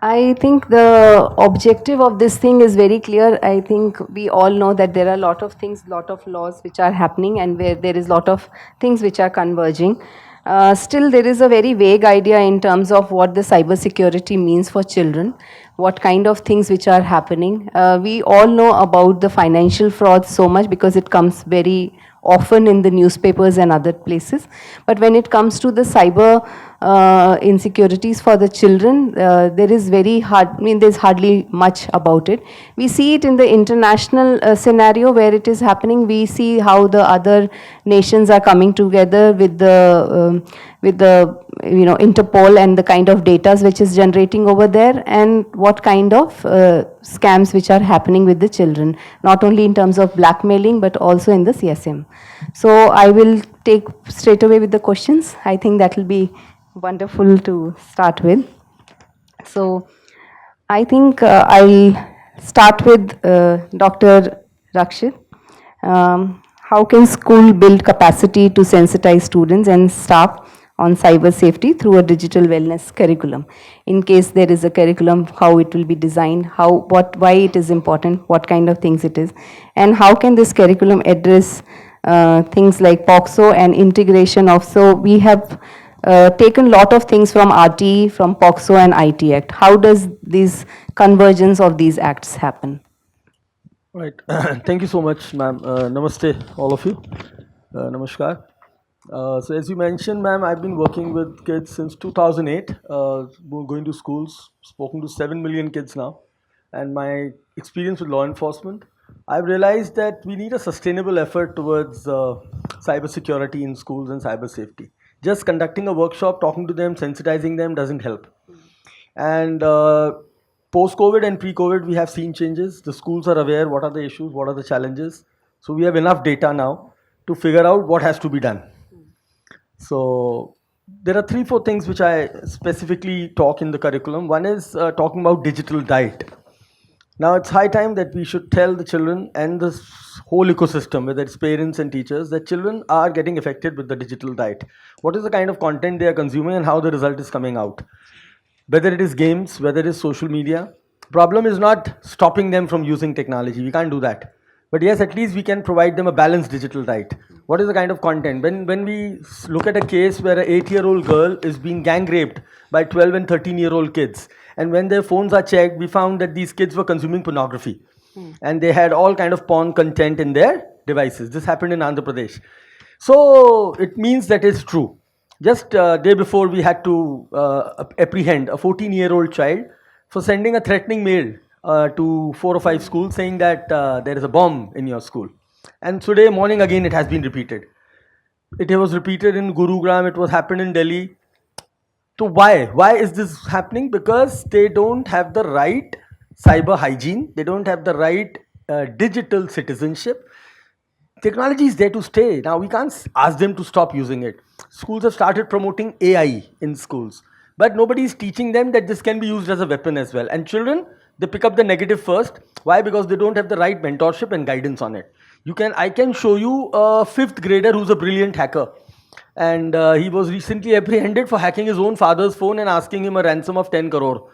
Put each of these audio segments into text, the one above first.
I think the objective of this thing is very clear. I think we all know that there are a lot of things, lot of laws which are happening, and where there is a lot of things which are converging. Still, there is a very vague idea in terms of what the cybersecurity means for children, what kind of things which are happening. We all know about the financial fraud so much because it comes very often in the newspapers and other places. But when it comes to the cyber insecurities for the children, there is very hard, I mean, there's hardly much about it. We see it in the international scenario where it is happening. We see how the other nations are coming together with the Interpol and the kind of data which is generating over there, and what kind of scams which are happening with the children, not only in terms of blackmailing but also in the CSM. So I will take straight away with the questions. I think that will be wonderful to start with. So I think I'll start with Dr. Rakshit. How can school build capacity to sensitize students and staff on cyber safety through a digital wellness curriculum? In case there is a curriculum, how it will be designed, why it is important, what kind of things it is, and how can this curriculum address things like POXO and integration of, so we have taken a lot of things from RT, from POXO and IT Act. How does this convergence of these acts happen? Right. Thank you so much, ma'am. Namaste, all of you. Namaskar. So as you mentioned, ma'am, I've been working with kids since 2008, going to schools, spoken to 7 million kids now. And my experience with law enforcement, I've realized that we need a sustainable effort towards cybersecurity in schools and cyber safety. Just conducting a workshop, talking to them, sensitizing them doesn't help. And post-COVID and pre-COVID, we have seen changes. The schools are aware what are the issues, what are the challenges. So we have enough data now to figure out what has to be done. So there are 3-4 things which I specifically talk in the curriculum. One is talking about digital diet. Now it's high time that we should tell the children and the whole ecosystem, whether it's parents and teachers, that children are getting affected with the digital diet. What is the kind of content they are consuming and how the result is coming out? Whether it is games, whether it is social media. Problem is not stopping them from using technology. We can't do that. But yes, at least we can provide them a balanced digital diet. What is the kind of content? When we look at a case where an 8-year-old girl is being gang raped by 12 and 13-year-old kids, and when their phones are checked, we found that these kids were consuming pornography. And they had all kind of porn content in their devices. This happened in Andhra Pradesh. So it means that it's true. Just day before, we had to apprehend a 14-year-old child for sending a threatening mail to 4 or 5 schools saying that there is a bomb in your school. And today morning again it has been repeated. It was repeated in Gurugram, it was happened in Delhi. So why is this happening? Because they don't have the right cyber hygiene, they don't have the right digital citizenship. Technology is there to stay. Now we can't ask them to stop using it. Schools have started promoting AI in schools, but nobody is teaching them that this can be used as a weapon as well. And children, they pick up the negative first. Why? Because they don't have the right mentorship and guidance on it. I can show you a 5th grader who's a brilliant hacker. And he was recently apprehended for hacking his own father's phone and asking him a ransom of 10 crore.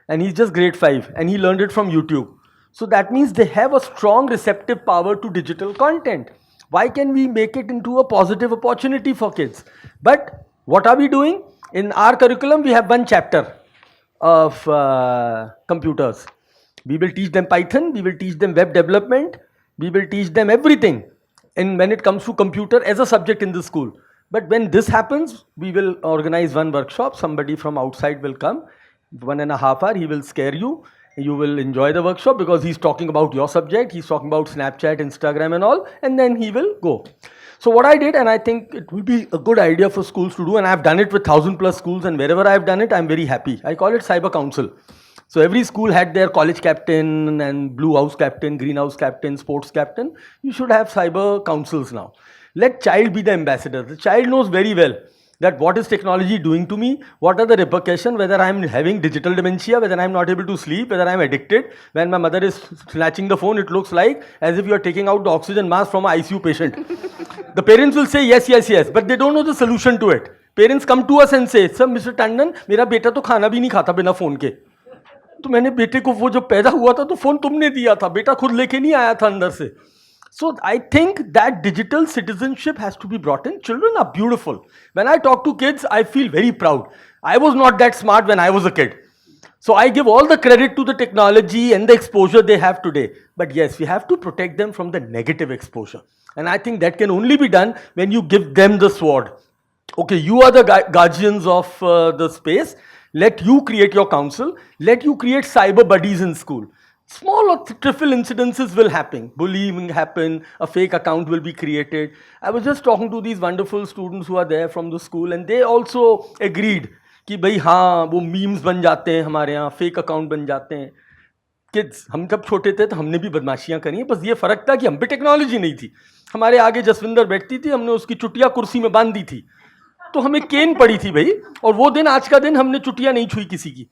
And he's just grade 5 and he learned it from YouTube. So that means they have a strong receptive power to digital content. Why can we make it into a positive opportunity for kids? But what are we doing? In our curriculum, we have 1 chapter of computers. We will teach them Python, we will teach them web development, we will teach them everything. And when it comes to computer as a subject in the school. But when this happens, we will organize 1 workshop. Somebody from outside will come, 1.5 hours, he will scare you. You will enjoy the workshop because he's talking about your subject, he's talking about Snapchat, Instagram and all, and then he will go. So what I did, and I think it will be a good idea for schools to do, and I've done it with 1,000+ schools, and wherever I've done it, I'm very happy. I call it Cyber Council. So every school had their college captain and blue house captain, green house captain, sports captain. You should have cyber councils now. Let child be the ambassador. The child knows very well that what is technology doing to me, what are the repercussions, whether I am having digital dementia, whether I am not able to sleep, whether I am addicted. When my mother is snatching the phone, it looks like as if you are taking out the oxygen mask from an ICU patient. The parents will say yes, yes, yes, but they don't know the solution to it. Parents come to us and say, Sir, Mr. Tandon, मेरा बेटा तो खाना भी नहीं खाता बिना phone के. तो मैंने बेटे को, वो जब पैदा हुआ था तो फोन तुमने दिया था, बेटा खुद लेके नहीं आया था अंदर से. So I think that digital citizenship has to be brought in. Children are beautiful. When I talk to kids, I feel very proud. I was not that smart when I was a kid. So I give all the credit to the technology and the exposure they have today. But yes, we have to protect them from the negative exposure. And I think that can only be done when you give them the sword. Okay, you are the guardians of the space. Let you create your council. Let you create cyber buddies in school. Small or trivial incidences will happen. Bullying will happen. A fake account will be created. I was just talking to these wonderful students who are there from the school, and they also agreed कि भाई हाँ, वो memes बन जाते हैं हमारे यहाँ, fake account बन जाते हैं. किड्स, हम जब छोटे थे तो हमने भी बदमाशियां करी हैं, बस ये फर्क था कि हम पे टेक्नोलॉजी नहीं थी. हमारे आगे जसविंदर बैठती थी, हमने उसकी चुटिया कुर्सी में बांध दी थी, तो हमें केन पड़ी थी भाई. और वो दिन आज का दिन हमने चुटिया नहीं छुई किसी की.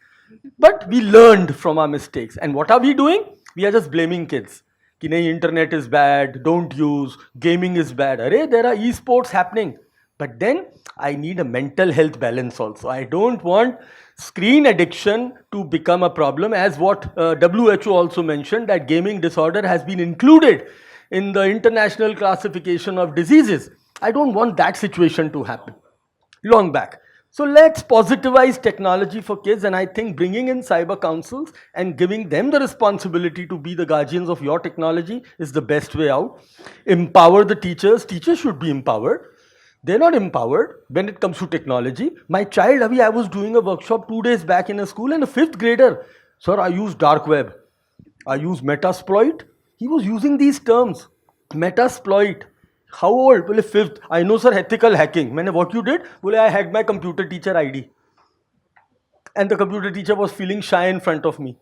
But we learned from our mistakes. And what are we doing? We are just blaming kids. कि नहीं, internet is bad, don't use, gaming is bad. Arey, there are esports happening. But then I need a mental health balance also. I don't want screen addiction to become a problem, as what WHO also mentioned, that gaming disorder has been included in the international classification of diseases. I don't want that situation to happen. Long back. So let's positivize technology for kids, and I think bringing in cyber councils and giving them the responsibility to be the guardians of your technology is the best way out. Empower the teachers. Teachers should be empowered. They're not empowered when it comes to technology. My child, Abhi, I was doing a workshop 2 days back in a school, and a 5th grader, sir, I use dark web. I use metasploit. He was using these terms. Metasploit. How old? Well, 5th. I know, sir, ethical hacking. Maine, what you did? Well, I hacked my computer teacher ID. And the computer teacher was feeling shy in front of me.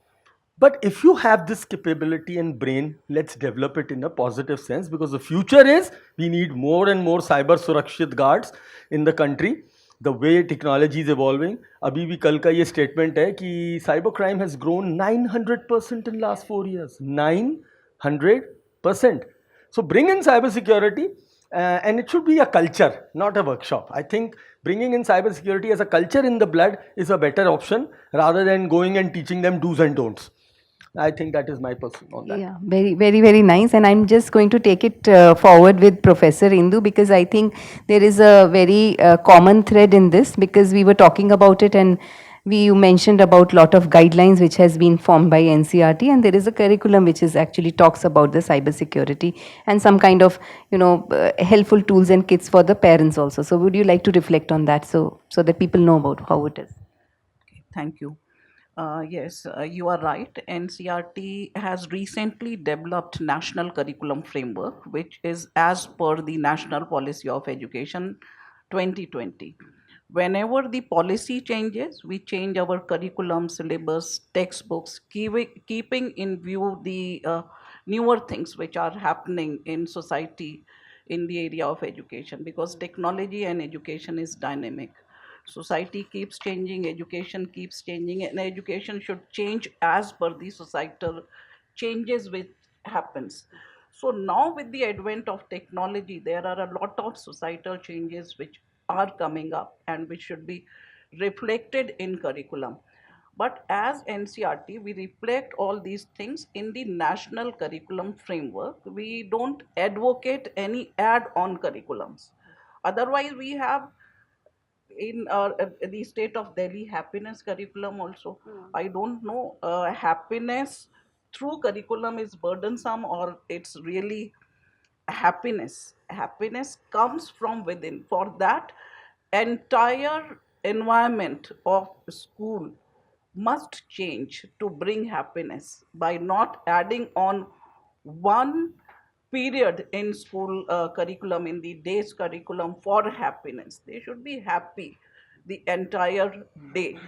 But if you have this capability and brain, let's develop it in a positive sense, because the future is we need more and more cyber surakshit guards in the country. The way technology is evolving, abhi bhi kal ka ye statement hai ki cyber crime has grown 900% in last 4 years. 900%. So bring in cybersecurity, and it should be a culture, not a workshop. I think bringing in cybersecurity as a culture in the blood is a better option rather than going and teaching them do's and don'ts. I think that is my person on that. Yeah, very, very, very nice. And I'm just going to take it forward with Professor Indu, because I think there is a very common thread in this, because we were talking about it, and you mentioned about lot of guidelines which has been formed by NCERT, and there is a curriculum which is actually talks about the cyber security and some kind of, helpful tools and kits for the parents also. So would you like to reflect on that, so that people know about how it is? Thank you. Yes, you are right. NCERT has recently developed National Curriculum Framework, which is as per the National Policy of Education 2020. Whenever the policy changes, we change our curriculum, syllabus, textbooks, keeping in view the newer things which are happening in society in the area of education, because technology and education is dynamic. Society keeps changing, education keeps changing, and education should change as per the societal changes which happens. So now with the advent of technology, there are a lot of societal changes which are coming up and which should be reflected in curriculum. But as NCERT, we reflect all these things in the national curriculum framework. We don't advocate any add-on curriculums. Otherwise, we have in the state of Delhi happiness curriculum also. I don't know, happiness through curriculum is burdensome or it's really happiness. Happiness comes from within. For that, entire environment of school must change to bring happiness by not adding on one period in school curriculum, in the day's curriculum for happiness. They should be happy the entire day.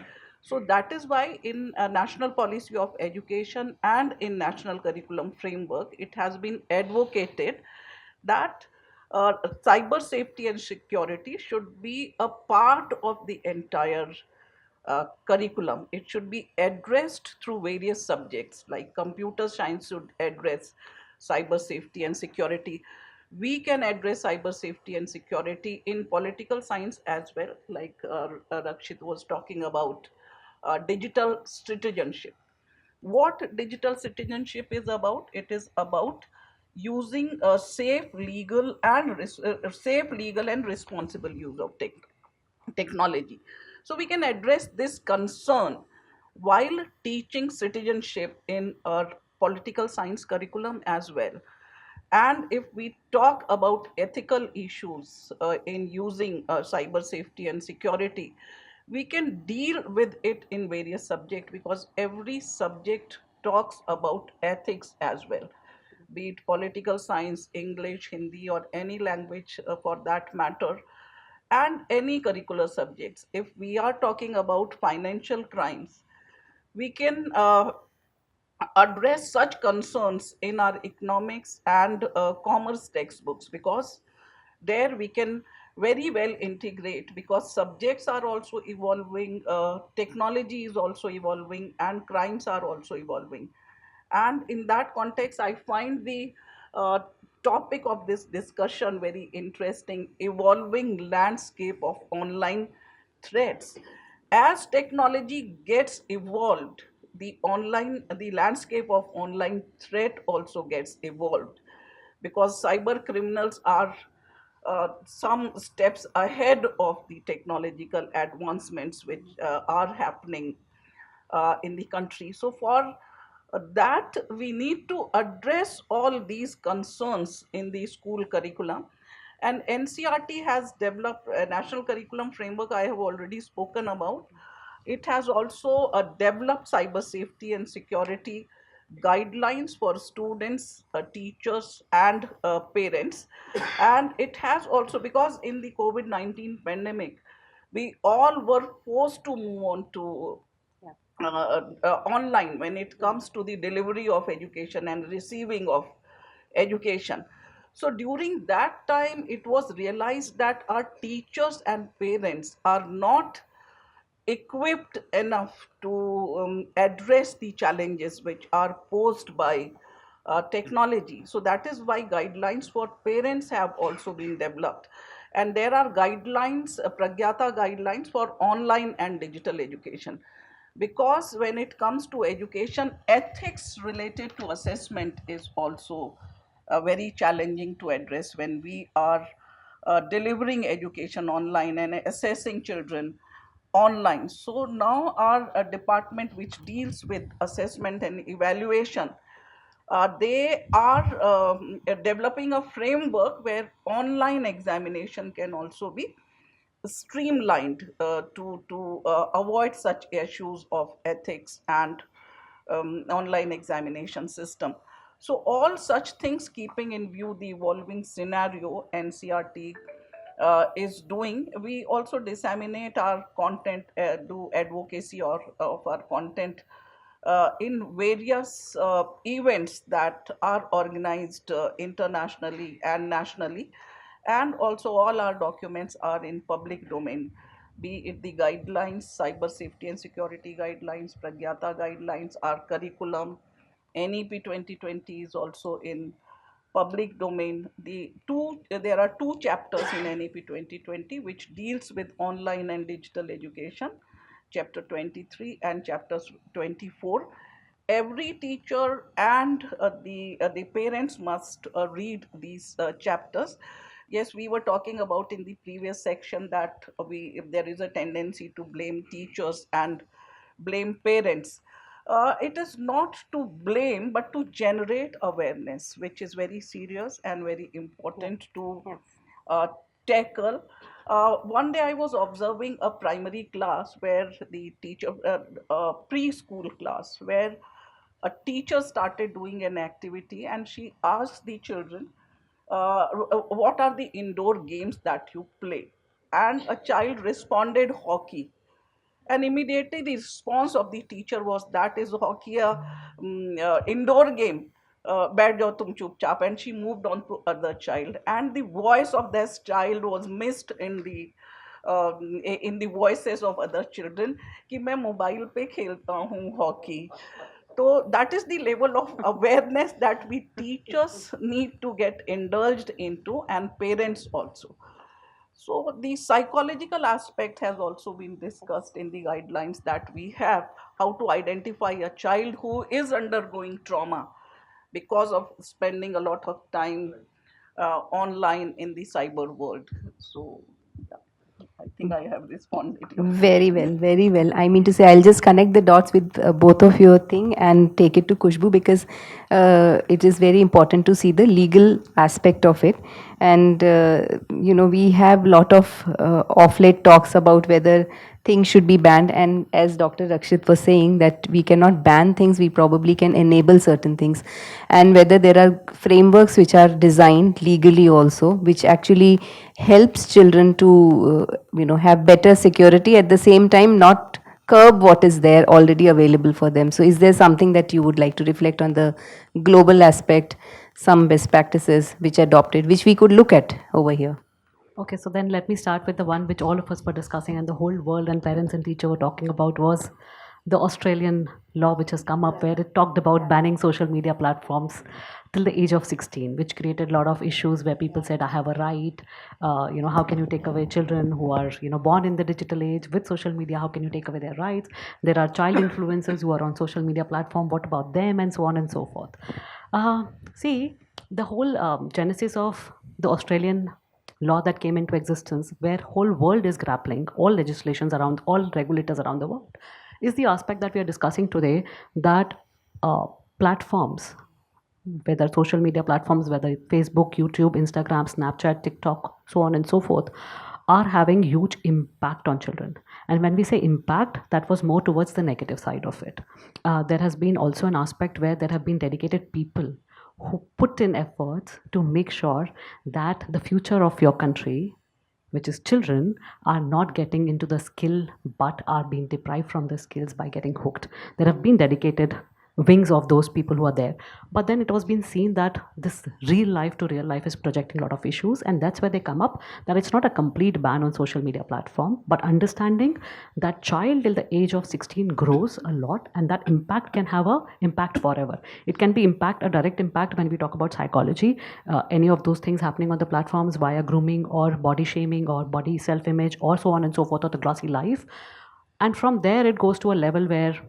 So that is why in National Policy of Education and in National Curriculum Framework, it has been advocated that cyber safety and security should be a part of the entire curriculum. It should be addressed through various subjects, like computer science should address cyber safety and security. We can address cyber safety and security in political science as well, like Rakshit was talking about digital citizenship. What digital citizenship is about? It is about using a safe, legal, and responsible use of technology. So we can address this concern while teaching citizenship in our political science curriculum as well. And if we talk about ethical issues in using cyber safety and security, we can deal with it in various subjects, because every subject talks about ethics as well, be it political science, English, Hindi, or any language for that matter, and any curricular subjects. If we are talking about financial crimes, we can address such concerns in our economics and commerce textbooks, because there we can very well integrate, because subjects are also evolving, technology is also evolving, and crimes are also evolving. And in that context, I find the uh, topic of this discussion very interesting: evolving landscape of online threats. As technology gets evolved, the landscape of online threat also gets evolved, because cyber criminals are some steps ahead of the technological advancements which are happening in the country. So for that, we need to address all these concerns in the school curriculum. And NCERT has developed a national curriculum framework I have already spoken about. It has also developed cyber safety and security guidelines for students, teachers, and parents. And it has also, because in the COVID-19 pandemic, we all were forced to move on to online when it comes to the delivery of education and receiving of education. So during that time, it was realized that our teachers and parents are not equipped enough to address the challenges which are posed by technology. So that is why guidelines for parents have also been developed. And there are guidelines, Pragyata guidelines for online and digital education. Because when it comes to education, ethics related to assessment is also very challenging to address when we are delivering education online and assessing children online. So now our department, which deals with assessment and evaluation, they are developing a framework where online examination can also be streamlined to avoid such issues of ethics and online examination system. So all such things, keeping in view the evolving scenario NCERT is doing, we also disseminate our content, do advocacy of our content in various events that are organized internationally and nationally. And also all our documents are in public domain, be it the guidelines, cyber safety and security guidelines, Pragyata guidelines, our curriculum. NEP 2020 is also in public domain. There are two chapters in NEP 2020 which deals with online and digital education, chapter 23 and chapters 24. Every teacher and the parents must read these chapters. Yes, we were talking about in the previous section that there is a tendency to blame teachers and blame parents. It is not to blame, but to generate awareness, which is very serious and very important to uh, tackle. One day I was observing a primary class where the teacher, preschool class, where a teacher started doing an activity and she asked the children, what are the indoor games that you play? And a child responded, hockey. And immediately the response of the teacher was, that is hockey, indoor game. बैठ जाओ तुम चुपचाप. And she moved on to other child, and the voice of this child was missed in the voices of other children कि मैं mobile पे खेलता हूँ hockey. So that is the level of awareness that we teachers need to get indulged into, and parents also. So the psychological aspect has also been discussed in the guidelines that we have, how to identify a child who is undergoing trauma because of spending a lot of time online in the cyber world. So yeah, I think I have responded to your Very question. well, very well. I mean to say, I'll just connect the dots with both of your thing and take it to Khushbu, because it is very important to see the legal aspect of it. And, we have lot of off late talks about whether things should be banned. And as Dr. Rakshit was saying, that we cannot ban things, we probably can enable certain things. And whether there are frameworks which are designed legally also, which actually helps children to, have better security, at the same time not curb what is there already available for them. So is there something that you would like to reflect on the global aspect, some best practices which are adopted, which we could look at over here? Okay, so then let me start with the one which all of us were discussing and the whole world and parents and teacher were talking about, was the Australian law which has come up, where it talked about banning social media platforms till the age of 16, which created a lot of issues where people said, I have a right, how can you take away children who are, born in the digital age with social media, how can you take away their rights? There are child influencers who are on social media platform, what about them, and so on and so forth. See, the whole genesis of the Australian law that came into existence, where whole world is grappling, all legislations around, all regulators around the world, is the aspect that we are discussing today, that platforms, whether social media platforms, whether Facebook, YouTube, Instagram, Snapchat, TikTok, so on and so forth, are having huge impact on children. And when we say impact, that was more towards the negative side of it. There has been also an aspect where there have been dedicated people who put in efforts to make sure that the future of your country, which is children, are not getting into the skill but are being deprived from the skills by getting hooked. There have been dedicated wings of those people who are there, but then it was being seen that this real life to real life is projecting a lot of issues, and that's where they come up, that it's not a complete ban on social media platform, but understanding that child till the age of 16 grows a lot, and that impact can have a impact forever. It can be a direct impact when we talk about psychology, any of those things happening on the platforms via grooming or body shaming or body self-image or so on and so forth, or the glossy life. And from there it goes to a level where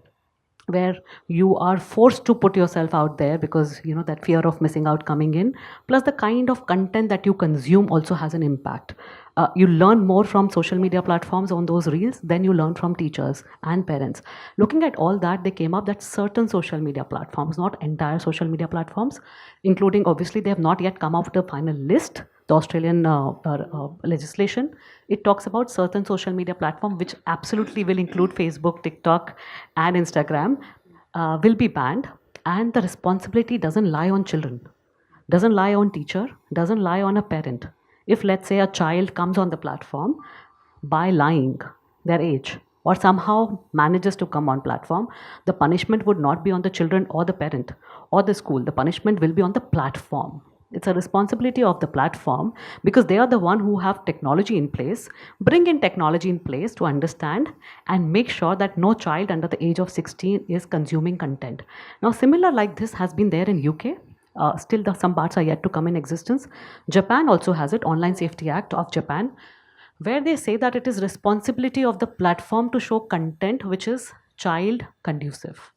you are forced to put yourself out there, because that fear of missing out coming in, plus the kind of content that you consume also has an impact. You learn more from social media platforms on those reels than you learn from teachers and parents. Looking at all that, they came up that certain social media platforms, not entire social media platforms, including, obviously they have not yet come up with a final list, the Australian legislation, it talks about certain social media platform which absolutely will include Facebook, TikTok and Instagram, will be banned, and the responsibility doesn't lie on children, doesn't lie on teacher, doesn't lie on a parent. If let's say a child comes on the platform by lying their age or somehow manages to come on platform, the punishment would not be on the children or the parent or the school, the punishment will be on the platform. It's a responsibility of the platform, because they are the one who have technology in place, bring in technology in place to understand and make sure that no child under the age of 16 is consuming content. Now, similar like this has been there in UK. Still some parts are yet to come in existence. Japan also has it, Online Safety Act of Japan, where they say that it is responsibility of the platform to show content which is child conducive.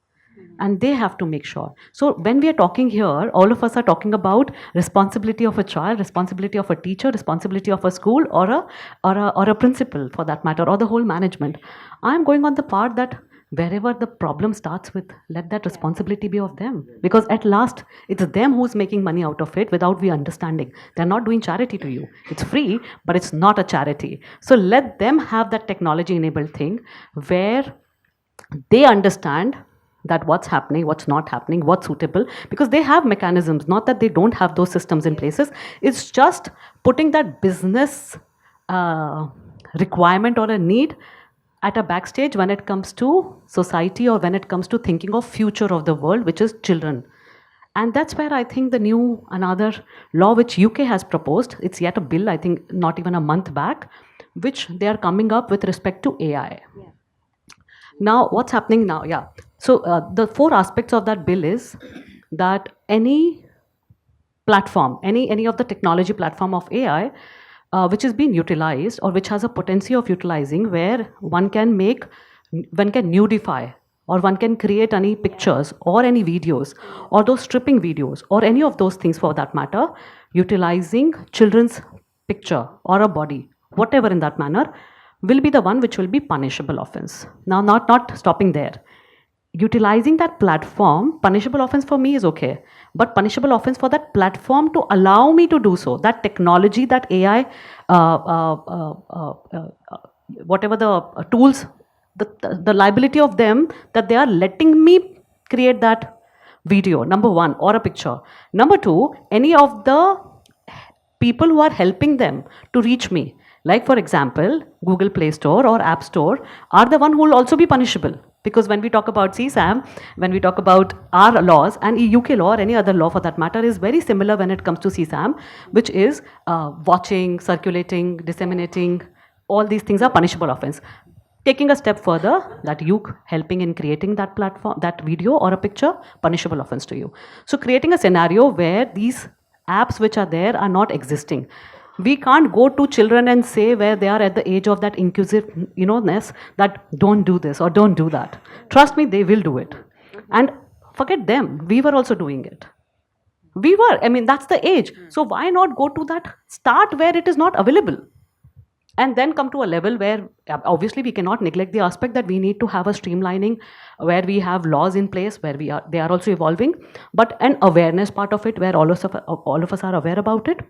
And they have to make sure. So when we are talking here, all of us are talking about responsibility of a child, responsibility of a teacher, responsibility of a school, or a principal for that matter, or the whole management. I'm going on the part that wherever the problem starts with, let that responsibility be of them, because at last it's them who's making money out of it without we understanding. They're not doing charity to you. It's free, but it's not a charity. So let them have that technology enabled thing where they understand that what's happening, what's not happening, what's suitable, because they have mechanisms, not that they don't have those systems in places. It's just putting that business requirement or a need at a backstage when it comes to society, or when it comes to thinking of future of the world, which is children. And that's where I think another law which UK has proposed, it's yet a bill, I think not even a month back, which they are coming up with respect to AI. Yeah. Now, what's happening now? Yeah. So the 4 aspects of that bill is that any platform, any of the technology platform of AI which is being utilized or which has a potency of utilizing, where one can nudify, or one can create any pictures or any videos or those stripping videos or any of those things for that matter, utilizing children's picture or a body, whatever in that manner, will be the one which will be punishable offense. Now, not stopping there. Utilizing that platform, punishable offense for me is okay, but punishable offense for that platform to allow me to do so, that technology, that AI, whatever the tools, the liability of them, that they are letting me create that video, number one, or a picture. Number two, any of the people who are helping them to reach me, like for example, Google Play Store or App Store, are the one who will also be punishable. Because when we talk about CSAM, when we talk about our laws, and UK law or any other law for that matter is very similar when it comes to CSAM, which is watching, circulating, disseminating, all these things are punishable offense. Taking a step further, that you helping in creating that platform, that video or a picture, punishable offense to you. So creating a scenario where these apps which are there are not existing. We can't go to children and say, where they are at the age of that inquisitiveness, that don't do this or don't do that. Trust me, they will do it. And forget them, we were also doing it. That's the age. So why not go to that start where it is not available? And then come to a level where obviously we cannot neglect the aspect that we need to have a streamlining where we have laws in place, where they are also evolving, but an awareness part of it where all of us are aware about it.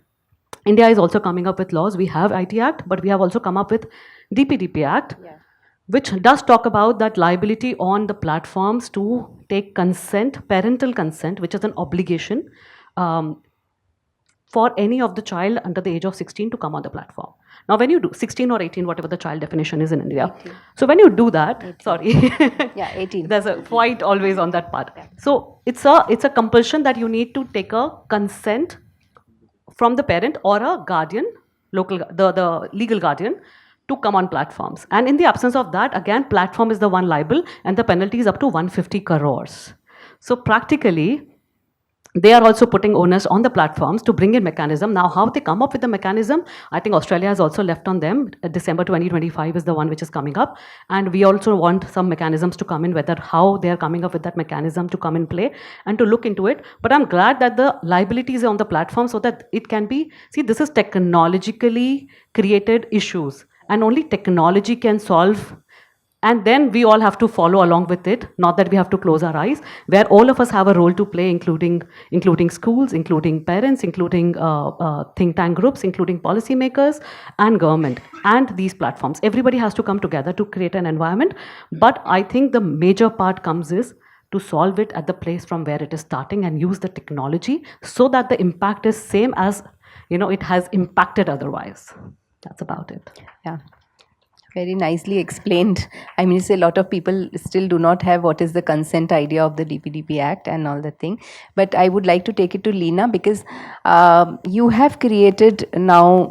India is also coming up with laws. We have IT Act, but we have also come up with DPDP Act, which does talk about that liability on the platforms to take consent, parental consent, which is an obligation for any of the child under the age of 16 to come on the platform. Now, when you do 16 or 18, whatever the child definition is in India. 18. So when you do that, 18. Sorry. Yeah, 18. There's a fight always on that part. Yeah. So it's a compulsion that you need to take a consent from the parent or a guardian, the legal guardian, to come on platforms. And in the absence of that, again, platform is the one liable and the penalty is up to 150 crores. So practically, they are also putting onus on the platforms to bring in mechanism. Now, how they come up with the mechanism, I think Australia has also left on them. December 2025 is the one which is coming up. And we also want some mechanisms to come in, whether how they are coming up with that mechanism to come in play and to look into it. But I'm glad that the liability is on the platform so that it can be, see, this is technologically created issues and only technology can solve. And then we all have to follow along with it, not that we have to close our eyes, where all of us have a role to play, including schools, including parents, including think tank groups, including policymakers and government and these platforms. Everybody has to come together to create an environment. But I think the major part comes is to solve it at the place from where it is starting and use the technology so that the impact is same as, it has impacted otherwise. That's about it. Yeah. Very nicely explained. I mean, a lot of people still do not have what is the consent idea of the DPDP Act and all that thing. But I would like to take it to Leena because you have created now,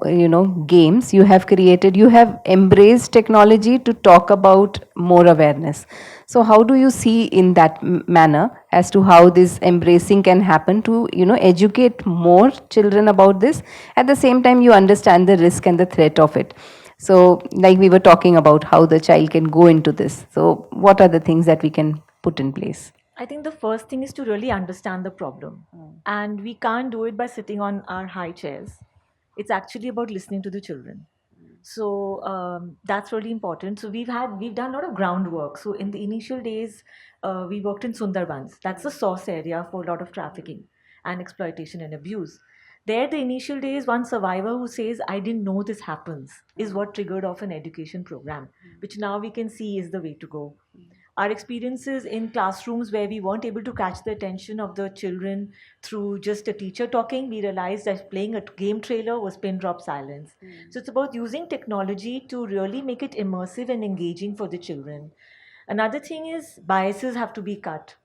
games. You have embraced technology to talk about more awareness. So how do you see in that manner as to how this embracing can happen to, educate more children about this? At the same time, you understand the risk and the threat of it. So like we were talking about how the child can go into this. So what are the things that we can put in place? I think the first thing is to really understand the problem. And we can't do it by sitting on our high chairs. It's actually about listening to the children. So that's really important. So we've done a lot of groundwork. So in the initial days, we worked in Sundarbans. That's the source area for a lot of trafficking and exploitation and abuse. There, the initial days, one survivor who says, I didn't know this happens, is what triggered off an education program, which now we can see is the way to go. Our experiences in classrooms where we weren't able to catch the attention of the children through just a teacher talking, we realized that playing a game trailer was pin drop silence. So it's about using technology to really make it immersive and engaging for the children. Another thing is biases have to be cut.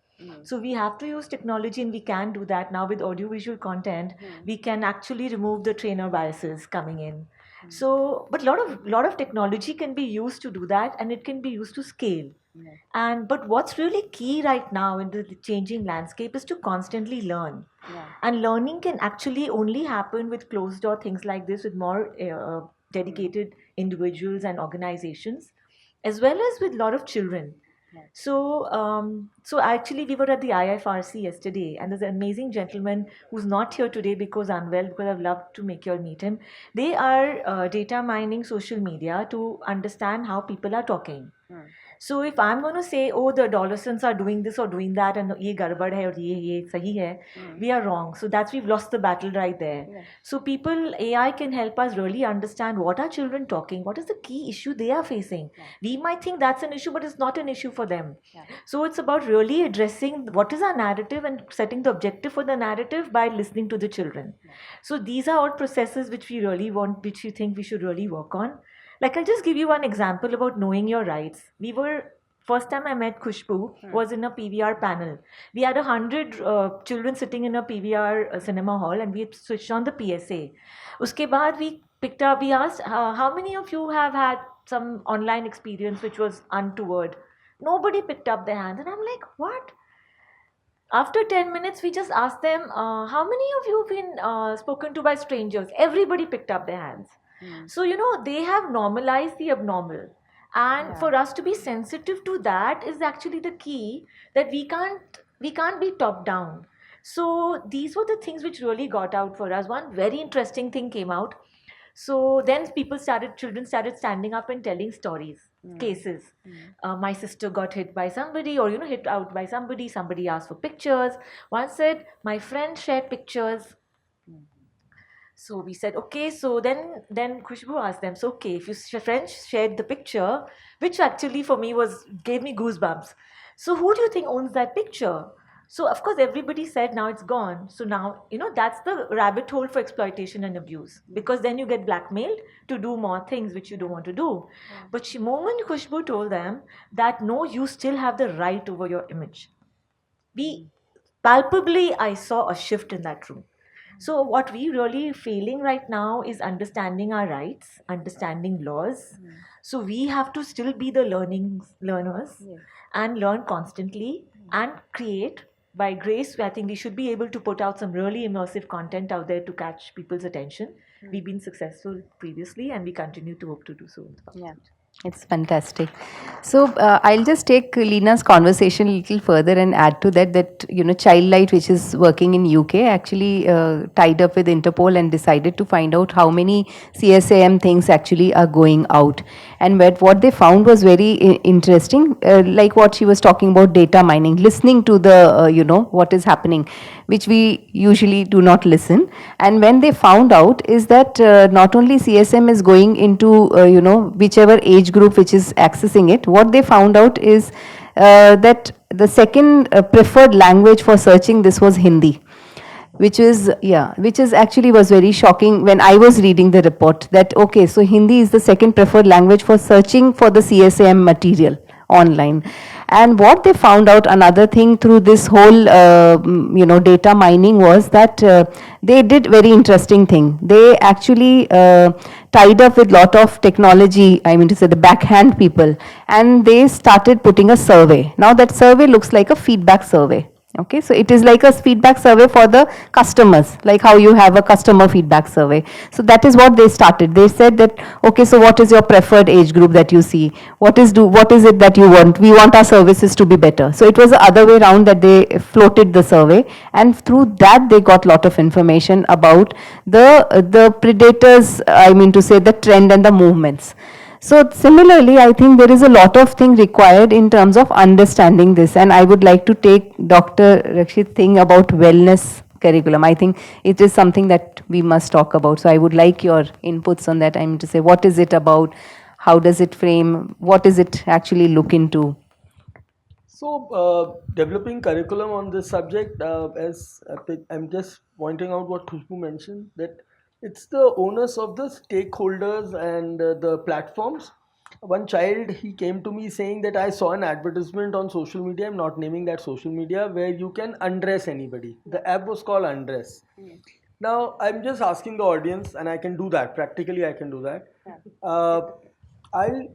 So we have to use technology, and we can do that now with audiovisual content. We can actually remove the trainer biases coming in. So, but a lot of technology can be used to do that, and it can be used to scale. But what's really key right now in the changing landscape is to constantly learn. And learning can actually only happen with closed door things like this, with more dedicated individuals and organizations, as well as with a lot of children. So actually, we were at the IFRC yesterday, and there's an amazing gentleman who's not here today because unwell. Because I'd love to make you all meet him. They are data mining social media to understand how people are talking. So if I'm going to say, oh, the adolescents are doing this or doing that, and ye garbad hai or ye sahi hai, we are wrong. So that's we've lost the battle right there. So people, AI can help us really understand what are children talking, what is the key issue they are facing. We might think that's an issue, but it's not an issue for them. So it's about really addressing what is our narrative and setting the objective for the narrative by listening to the children. So these are all processes which we really want, which we think we should really work on. Like, I'll just give you one example about knowing your rights. First time I met Khushbu was in a PVR panel. We had 100 children sitting in a PVR cinema hall, and we had switched on the PSA. Uske baad we asked, how many of you have had some online experience which was untoward? Nobody picked up their hands. And I'm like, what? After 10 minutes, we just asked them, how many of you have been spoken to by strangers? Everybody picked up their hands. So, they have normalized the abnormal. And for us to be sensitive to that is actually the key, that we can't be top down. So these were the things which really got out for us. One very interesting thing came out. So then children started standing up and telling stories, cases. My sister got hit by somebody, or hit out by somebody. Somebody asked for pictures. One said, my friend shared pictures. So we said, okay. So then Khushbu asked them, so okay, if your friends shared the picture, which actually for me gave me goosebumps. So who do you think owns that picture? So of course everybody said now it's gone. So now that's the rabbit hole for exploitation and abuse, because then you get blackmailed to do more things which you don't want to do. But the moment Khushbu told them that no, you still have the right over your image, palpably I saw a shift in that room. So what we really failing right now is understanding our rights, understanding laws. So we have to still be the learners and learn constantly and create. By grace, I think we should be able to put out some really immersive content out there to catch people's attention. We've been successful previously, and we continue to hope to do so. Yeah, it's fantastic. So I'll just take Leena's conversation a little further and add to that Childlight, which is working in UK, actually tied up with Interpol and decided to find out how many CSAM things actually are going out. And what they found was very interesting, like what she was talking about, data mining, listening to the, what is happening, which we usually do not listen. And when they found out is that not only CSM is going into, whichever age group which is accessing it, what they found out is that the second preferred language for searching this was Hindi, which is actually was very shocking when I was reading the report, that okay, so Hindi is the second preferred language for searching for the CSAM material online. And what they found out, another thing through this whole data mining, was that they did very interesting thing. They actually tied up with lot of technology, I mean to say the backhand people, and they started putting a survey. Now that survey looks like a feedback survey. Okay, so it is like a feedback survey for the customers, like how you have a customer feedback survey. So that is what they started. They said that, okay, so what is your preferred age group that you see? What is it that you want? We want our services to be better. So it was the other way around, that they floated the survey, and through that they got lot of information about the predators, I mean to say the trend and the movements. So similarly, I think there is a lot of thing required in terms of understanding this, and I would like to take Dr. Rakshit thing about wellness curriculum. I think it is something that we must talk about. So I would like your inputs on that. I mean to say, what is it about? How does it frame? What does it actually look into? So, developing curriculum on this subject, as I'm just pointing out what Khushbu mentioned, that it's the onus of the stakeholders and the platforms. One child, he came to me saying that I saw an advertisement on social media, I'm not naming that social media, where you can undress anybody. The app was called Undress. Now, I'm just asking the audience, and I can do that, practically I can do that. I'll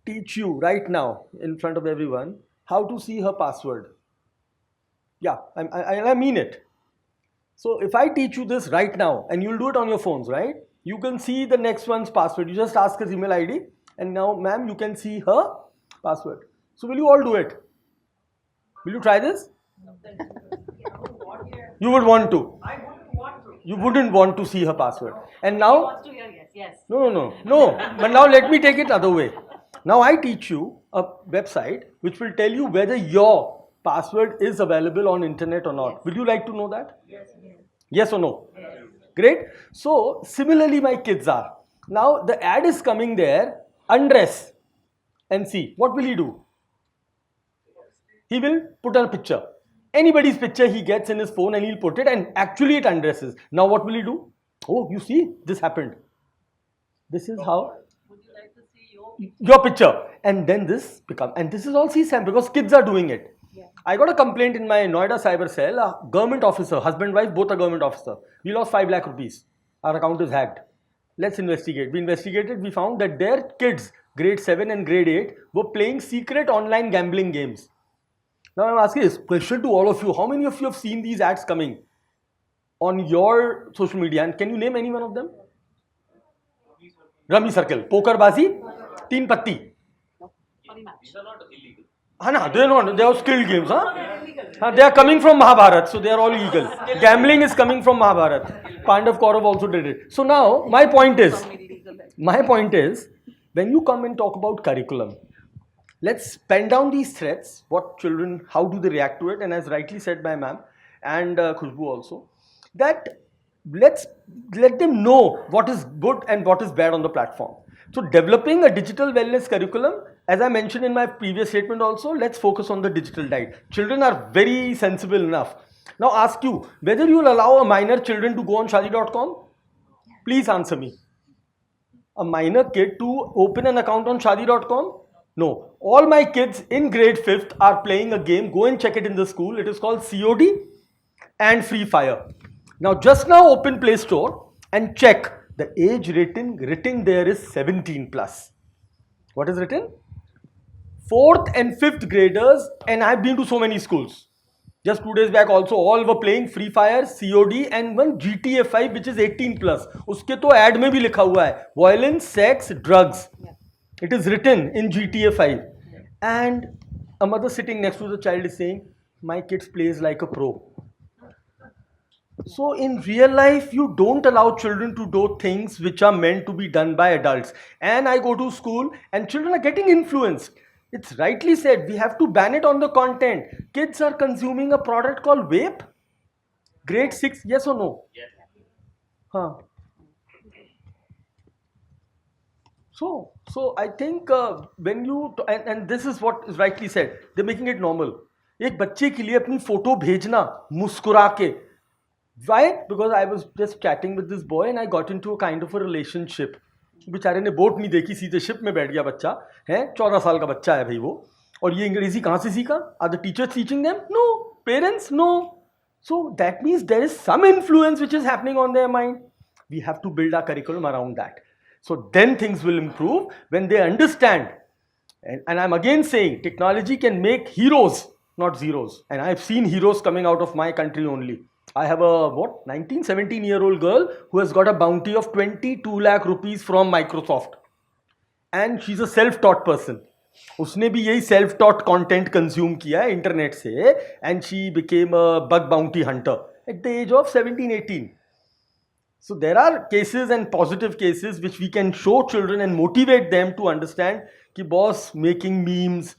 teach you right now in front of everyone how to see her password. Yeah, I mean it. So if I teach you this right now, and you'll do it on your phones, right? You can see the next one's password. You just ask his email ID, and now, ma'am, you can see her password. So will you all do it? Will you try this? You would want to. You wouldn't want to see her password. And now, no. But now let me take it other way. Now I teach you a website which will tell you whether your password is available on internet or not. Would you like to know that? Yes or no? Great. So similarly, my kids are. Now the ad is coming there. Undress and see. What will he do? He will put a picture. Anybody's picture he gets in his phone and he'll put it, and actually it undresses. Now what will he do? Oh, you see, this happened. This is how. Would you like to see your picture? And then this becomes, and this is all CSAM because kids are doing it. Yeah. I got a complaint in my Noida cyber cell. A government officer, husband, wife, both are government officer. We lost 5 lakh rupees. Our account is hacked. Let's investigate. We investigated. We found that their kids, grade 7 and grade 8, were playing secret online gambling games. Now I'm asking this question to all of you. How many of you have seen these ads coming on your social media? And can you name any one of them? Rummy Circle, Poker Bazi, Teen Patti. These are not illegal. They are not. They are skilled games. They are coming from Mahabharat, so they are all legal. Gambling is coming from Mahabharat. Pandav Kaurav also did it. So now my point is, when you come and talk about curriculum, let's pen down these threats, what children, how do they react to it, and as rightly said by ma'am and Khushbu also, that let's let them know what is good and what is bad on the platform. So developing a digital wellness curriculum, as I mentioned in my previous statement also, let's focus on the digital diet. Children are very sensible enough. Now ask you, whether you will allow a minor children to go on shadi.com? Please answer me. A minor kid to open an account on shadi.com? No, all my kids in grade 5th are playing a game. Go and check it in the school. It is called COD and Free Fire. Now just now open Play Store and check. The age written there is 17 plus. What is written? 4th and 5th graders, and I've been to so many schools. Just 2 days back also, all were playing Free Fire, COD and one GTA 5 which is 18 plus. Uske to ad mein bhi likha hua hai. Violence, sex, drugs. It is written in GTA 5, and a mother sitting next to the child is saying, my kid plays like a pro. So in real life, you don't allow children to do things which are meant to be done by adults. And I go to school and children are getting influenced. It's rightly said, we have to ban it on the content. Kids are consuming a product called vape. Grade 6, yes or no? Yes. Huh. So I think when you, and this is what is rightly said, they're making it normal. एक बच्चे के लिए अपनी photo भेजना मुस्कुरा के. Why? Because I was just chatting with this boy and I got into a kind of a relationship. बेचारे ने बोट नहीं देखी, सीधे शिप में बैठ गया बच्चा है. 14 साल का बच्चा है भाई वो. और ये अंग्रेजी कहाँ से सीखा? Are the teachers teaching them? No. Parents? No. So that means there is some influence which is happening on their mind. We have to build our curriculum around that. So then things will improve when they understand. And I'm again saying technology can make heroes, not zeros. And I've seen heroes coming out of my country only. I have a 17-year-old girl who has got a bounty of 22 lakh rupees from Microsoft. And she's a self-taught person. उसने भी यही self-taught content consume किया है internet से, and she became a bug bounty hunter at the age of 17-18. So there are cases and positive cases which we can show children and motivate them to understand कि boss making memes,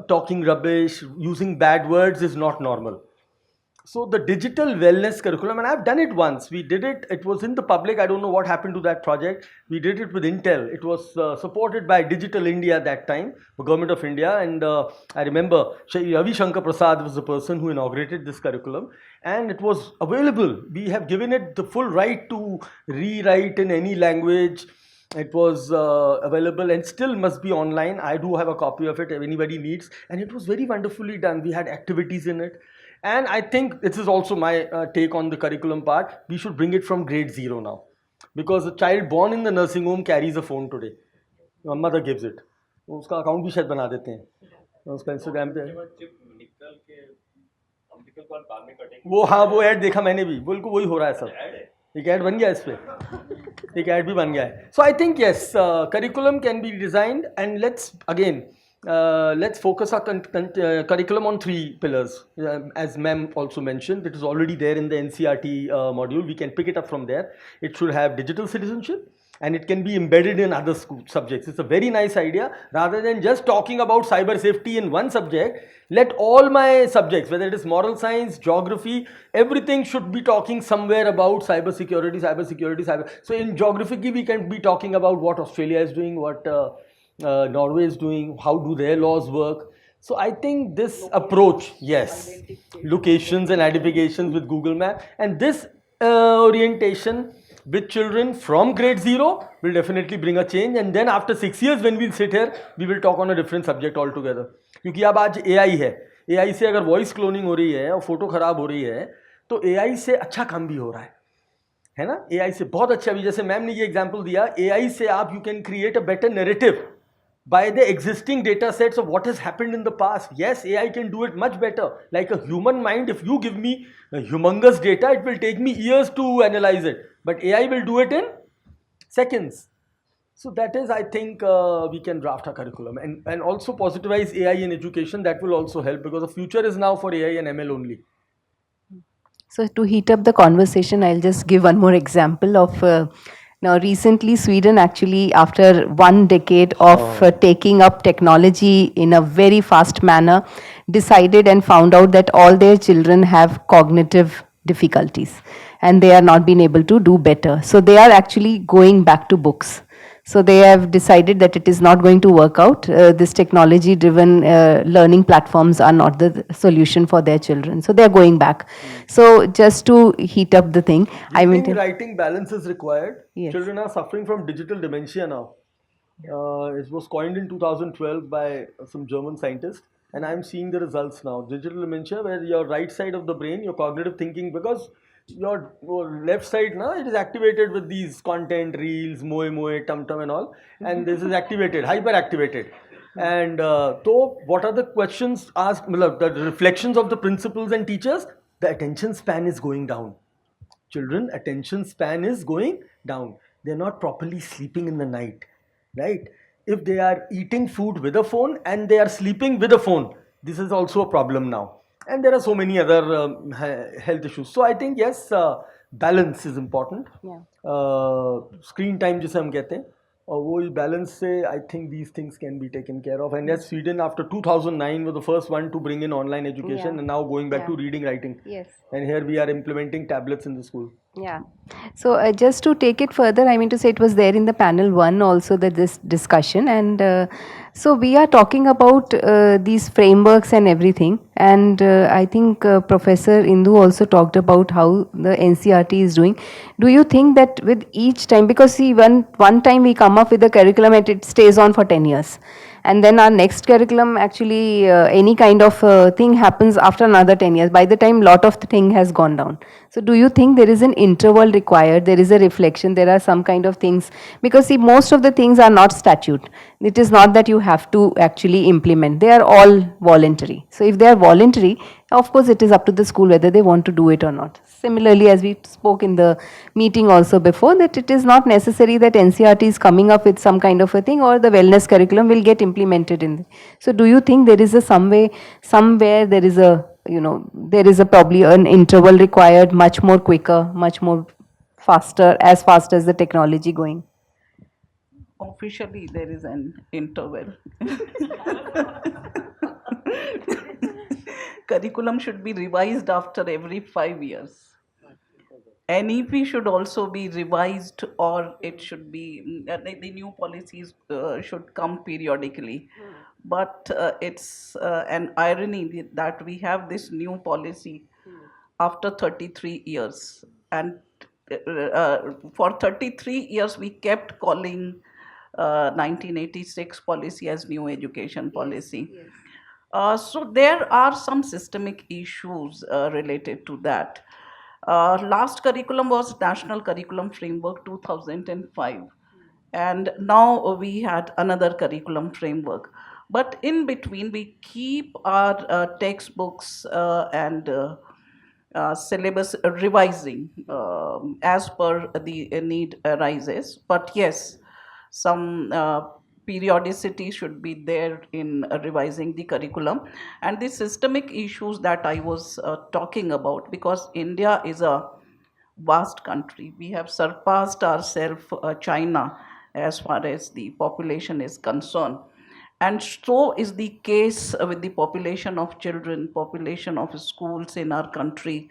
talking rubbish, using bad words is not normal. So the digital wellness curriculum, and I've done it once. We did it. It was in the public. I don't know what happened to that project. We did it with Intel. It was supported by Digital India at that time, the government of India. And I remember Ravi Shankar Prasad was the person who inaugurated this curriculum. And it was available. We have given it the full right to rewrite in any language. It was available and still must be online. I do have a copy of it if anybody needs. And it was very wonderfully done. We had activities in it. And I think this is also my take on the curriculum part. We should bring it from grade 0 now. Because a child born in the nursing home carries a phone today. Your mother gives it. उसका account भी शायद बना देते हैं उसका Instagram पे। वो हाँ वो ऐड देखा मैंने भी, बिल्कुल वही हो रहा है सब, एक ऐड बन गया इस पे, एक ऐड भी बन गया है. So I think yes curriculum can be designed and let's again let's focus our curriculum on 3 pillars, as ma'am also mentioned. It is already there in the NCERT module. We can pick it up from there. It should have digital citizenship and it can be embedded in other school subjects. It's a very nice idea. Rather than just talking about cyber safety in one subject, let all my subjects, whether it is moral science, geography, everything should be talking somewhere about cyber security. So in geography we can be talking about what Australia is doing, what Norway is doing, how do their laws work. So I think this approach, yes, locations and identifications with Google Map, and this orientation with children from grade 0 will definitely bring a change. And then after 6 years when we'll sit here, we will talk on a different subject altogether. क्योंकि अब आज AI है, AI से अगर voice cloning हो रही है और फोटो खराब हो रही है तो AI से अच्छा काम भी हो रहा है ना. AI से बहुत अच्छा भी, जैसे मैम ने ये एग्जांपल दिया, AI से आप you can create a better narrative by the existing data sets of what has happened in the past. Yes, AI can do it much better. Like a human mind, if you give me humongous data, it will take me years to analyze it. But AI will do it in seconds. So that is, I think, we can draft a curriculum and also positivize AI in education. That will also help because the future is now for AI and ML only. So to heat up the conversation, I'll just give one more example of now recently Sweden actually, after 1 decade of taking up technology in a very fast manner, decided and found out that all their children have cognitive difficulties and they are not being able to do better. So they are actually going back to books. So they have decided that it is not going to work out. This technology-driven learning platforms are not the solution for their children. So they are going back. So just to heat up the thing, I mean, Writing balance is required. Yes. Children are suffering from digital dementia now. It was coined in 2012 by some German scientist, and I'm seeing the results now. Digital dementia, where your right side of the brain, your cognitive thinking, because your left side now, it is activated with these content, reels, moe, tum tum and all, and this is activated, hyper activated. And so what are the questions asked, the reflections of the principals and teachers? The attention span is going down. Children, attention span is going down. They're not properly sleeping in the night, right? If they are eating food with a phone and they are sleeping with a phone, this is also a problem now. And there are so many other health issues. So I think yes, balance is important. Screen time जिसे हम कहते हैं, और वो balance से I think these things can be taken care of. And yes, Sweden after 2009 was the first one to bring in online education, and now going back to reading, writing. Yes. And here we are implementing tablets in the school. Yeah. So just to take it further, I mean to say it was there in the panel 1 also, that this discussion, and so we are talking about these frameworks and everything, and I think Professor Indu also talked about how the NCERT is doing. Do you think that with each time, because see, one time we come up with a curriculum and it stays on for 10 years, and then our next curriculum actually any kind of thing happens after another 10 years. By the time lot of the thing has gone down. So do you think there is an interval required, there is a reflection, there are some kind of things, because see, most of the things are not statute. It is not that you have to actually implement, they are all voluntary. So if they are voluntary, of course it is up to the school whether they want to do it or not. Similarly, as we spoke in the meeting also before, that it is not necessary that NCERT is coming up with some kind of a thing or the wellness curriculum will get implemented in. So do you think there is a somewhere there is a, there is a probably an interval required, much more quicker, much more faster, as fast as the technology going? Officially, there is an interval. Curriculum should be revised after every 5 years. NEP should also be revised, or it should be, the new policies should come periodically. But it's an irony that we have this new policy after 33 years. And for 33 years, we kept calling 1986 policy as new education policy. So there are some systemic issues related to that. Last curriculum was National Curriculum Framework 2005. And now we had another curriculum framework. But in between, we keep our textbooks and syllabus revising as per the need arises. But yes, some periodicity should be there in revising the curriculum. And the systemic issues that I was talking about, because India is a vast country. We have surpassed ourselves, China, as far as the population is concerned. And so is the case with the population of children, population of schools in our country,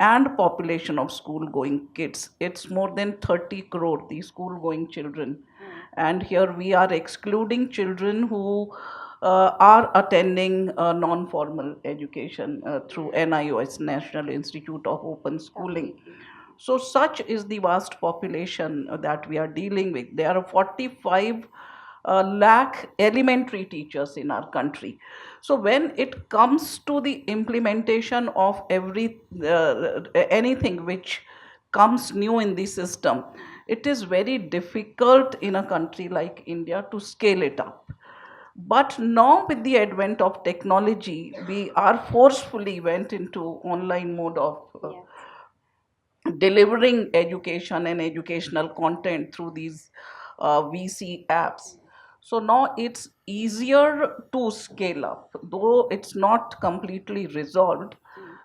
and population of school going kids. It's more than 30 crore, the school going children. And here we are excluding children who are attending non formal education through NIOS, National Institute of Open Schooling. So, such is the vast population that we are dealing with. There are 45 lakh elementary teachers in our country. So when it comes to the implementation of anything which comes new in the system, it is very difficult in a country like India to scale it up. But now with the advent of technology, we are forcefully went into online mode of delivering education and educational content through these VC apps. So now it's easier to scale up, though it's not completely resolved.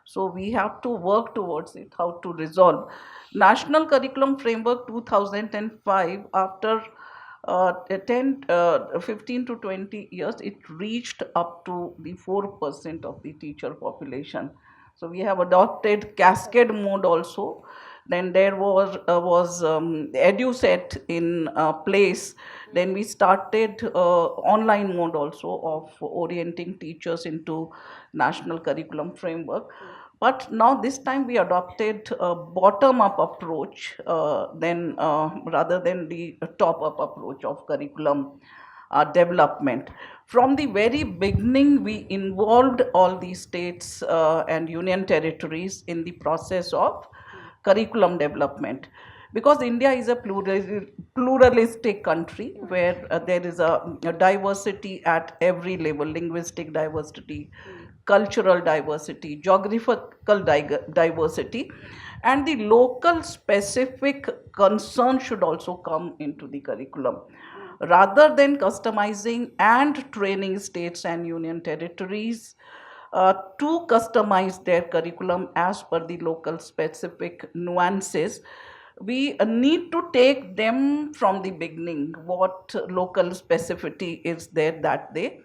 So we have to work towards it, how to resolve. National Curriculum Framework 2005, after 15 to 20 years, it reached up to the 4% of the teacher population. So we have adopted cascade mode also. Then there was EduSet in place. Then we started online mode also of orienting teachers into national curriculum framework. But now this time we adopted a bottom-up approach then rather than the top-up approach of curriculum development. From the very beginning, we involved all the states and union territories in the process of curriculum development, because India is a pluralistic country where there is a diversity at every level: linguistic diversity, cultural diversity, geographical diversity, and the local specific concern should also come into the curriculum. Rather than customizing and training states and union territories to customize their curriculum as per the local specific nuances, we need to take them from the beginning, what local specificity is there that they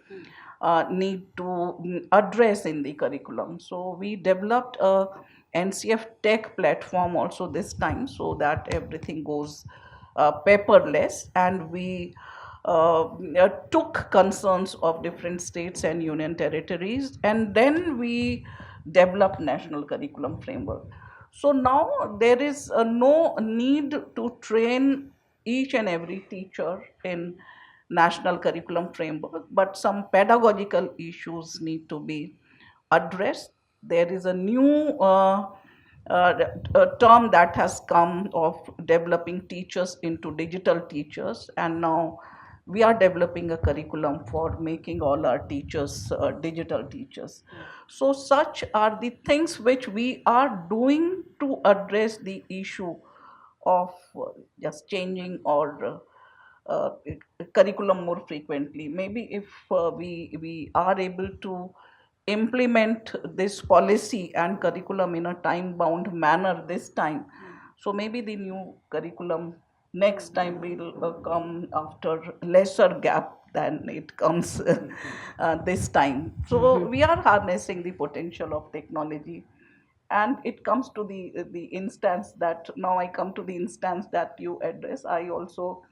need to address in the curriculum. So we developed a NCF tech platform also this time, so that everything goes paperless, and we took concerns of different states and union territories, and then we developed national curriculum framework. So now there is no need to train each and every teacher in national curriculum framework, but some pedagogical issues need to be addressed. There is a new a term that has come of developing teachers into digital teachers, and now we are developing a curriculum for making all our teachers digital teachers. So such are the things which we are doing to address the issue of just changing or curriculum more frequently. Maybe if we are able to implement this policy and curriculum in a time bound manner this time, so maybe the new curriculum next time will come after lesser gap than it comes this time. So we are harnessing the potential of technology, and it comes to the instance that now I come to the instance that you address. I also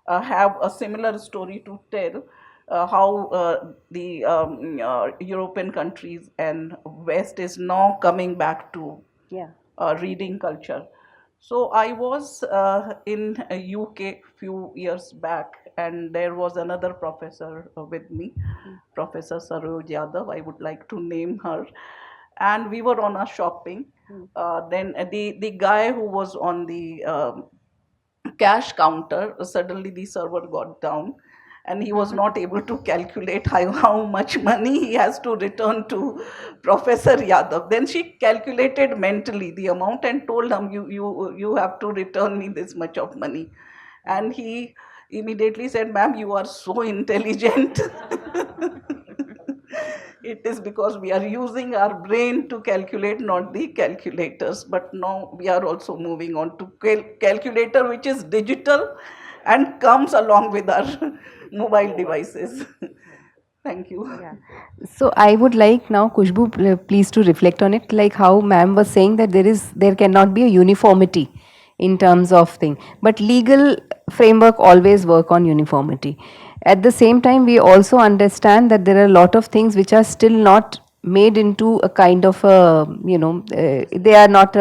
have a similar story to tell, how the European countries and West is now coming back to reading culture. So I was in UK few years back, and there was another professor with me, Professor Saroj Yadav. I would like to name her. And we were on a shopping. Then the guy who was on the cash counter, suddenly the server got down and he was not able to calculate how much money he has to return to Professor Yadav. Then she calculated mentally the amount and told him, you have to return me this much of money. And he immediately said, ma'am, you are so intelligent. It is because we are using our brain to calculate, not the calculators. But now we are also moving on to calculator, which is digital and comes along with our mobile devices. Thank you. Yeah. So I would like now Khushbu, please to reflect on it, like how ma'am was saying that there cannot be a uniformity in terms of thing, but legal framework always work on uniformity. At the same time, we also understand that there are a lot of things which are still not made into a kind of a, they are not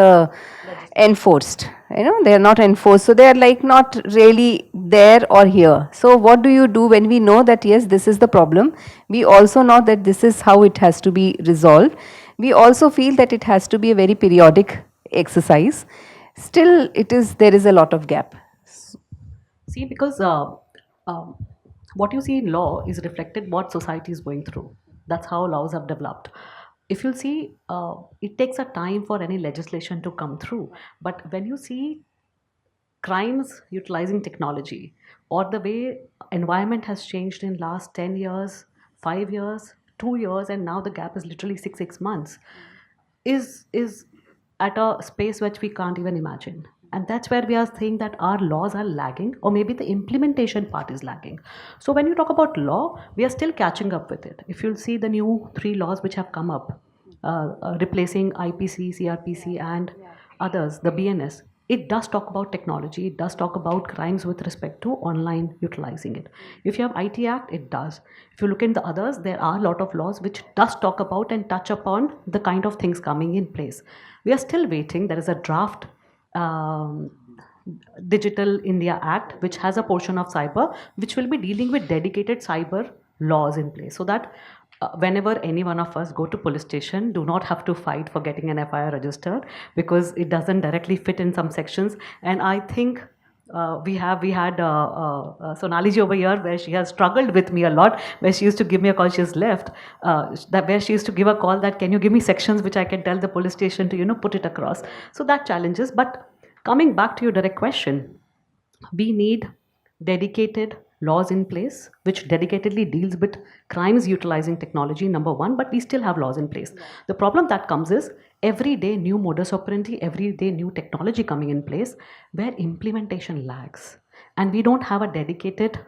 enforced. They are not enforced. So they are like not really there or here. So what do you do when we know that yes, this is the problem? We also know that this is how it has to be resolved. We also feel that it has to be a very periodic exercise. Still, there is a lot of gap. See, because what you see in law is reflected what society is going through. That's how laws have developed. If you'll see, it takes a time for any legislation to come through. But when you see crimes utilizing technology or the way environment has changed in last 10 years, 5 years, 2 years, and now the gap is literally 6 months, is at a space which we can't even imagine. And that's where we are saying that our laws are lagging, or maybe the implementation part is lagging. So when you talk about law, we are still catching up with it. If you'll see the new 3 laws which have come up, replacing IPC, CRPC, and others, the BNS, it does talk about technology. It does talk about crimes with respect to online utilizing it. If you have IT Act, it does. If you look in the others, there are a lot of laws which does talk about and touch upon the kind of things coming in place. We are still waiting. There is a draft Digital India Act, which has a portion of cyber, which will be dealing with dedicated cyber laws in place, so that whenever any one of us go to police station, do not have to fight for getting an FIR registered, because it doesn't directly fit in some sections. And I think we had Sonali ji over here, where she has struggled with me a lot, where she used to give me a call. She has left, where she used to give a call that, can you give me sections which I can tell the police station to put it across. So that challenges. But coming back to your direct question, we need dedicated laws in place which dedicatedly deals with crimes utilizing technology, number one, but we still have laws in place. The problem that comes is every day new modus operandi, every day new technology coming in place, where implementation lags, and we don't have a dedicated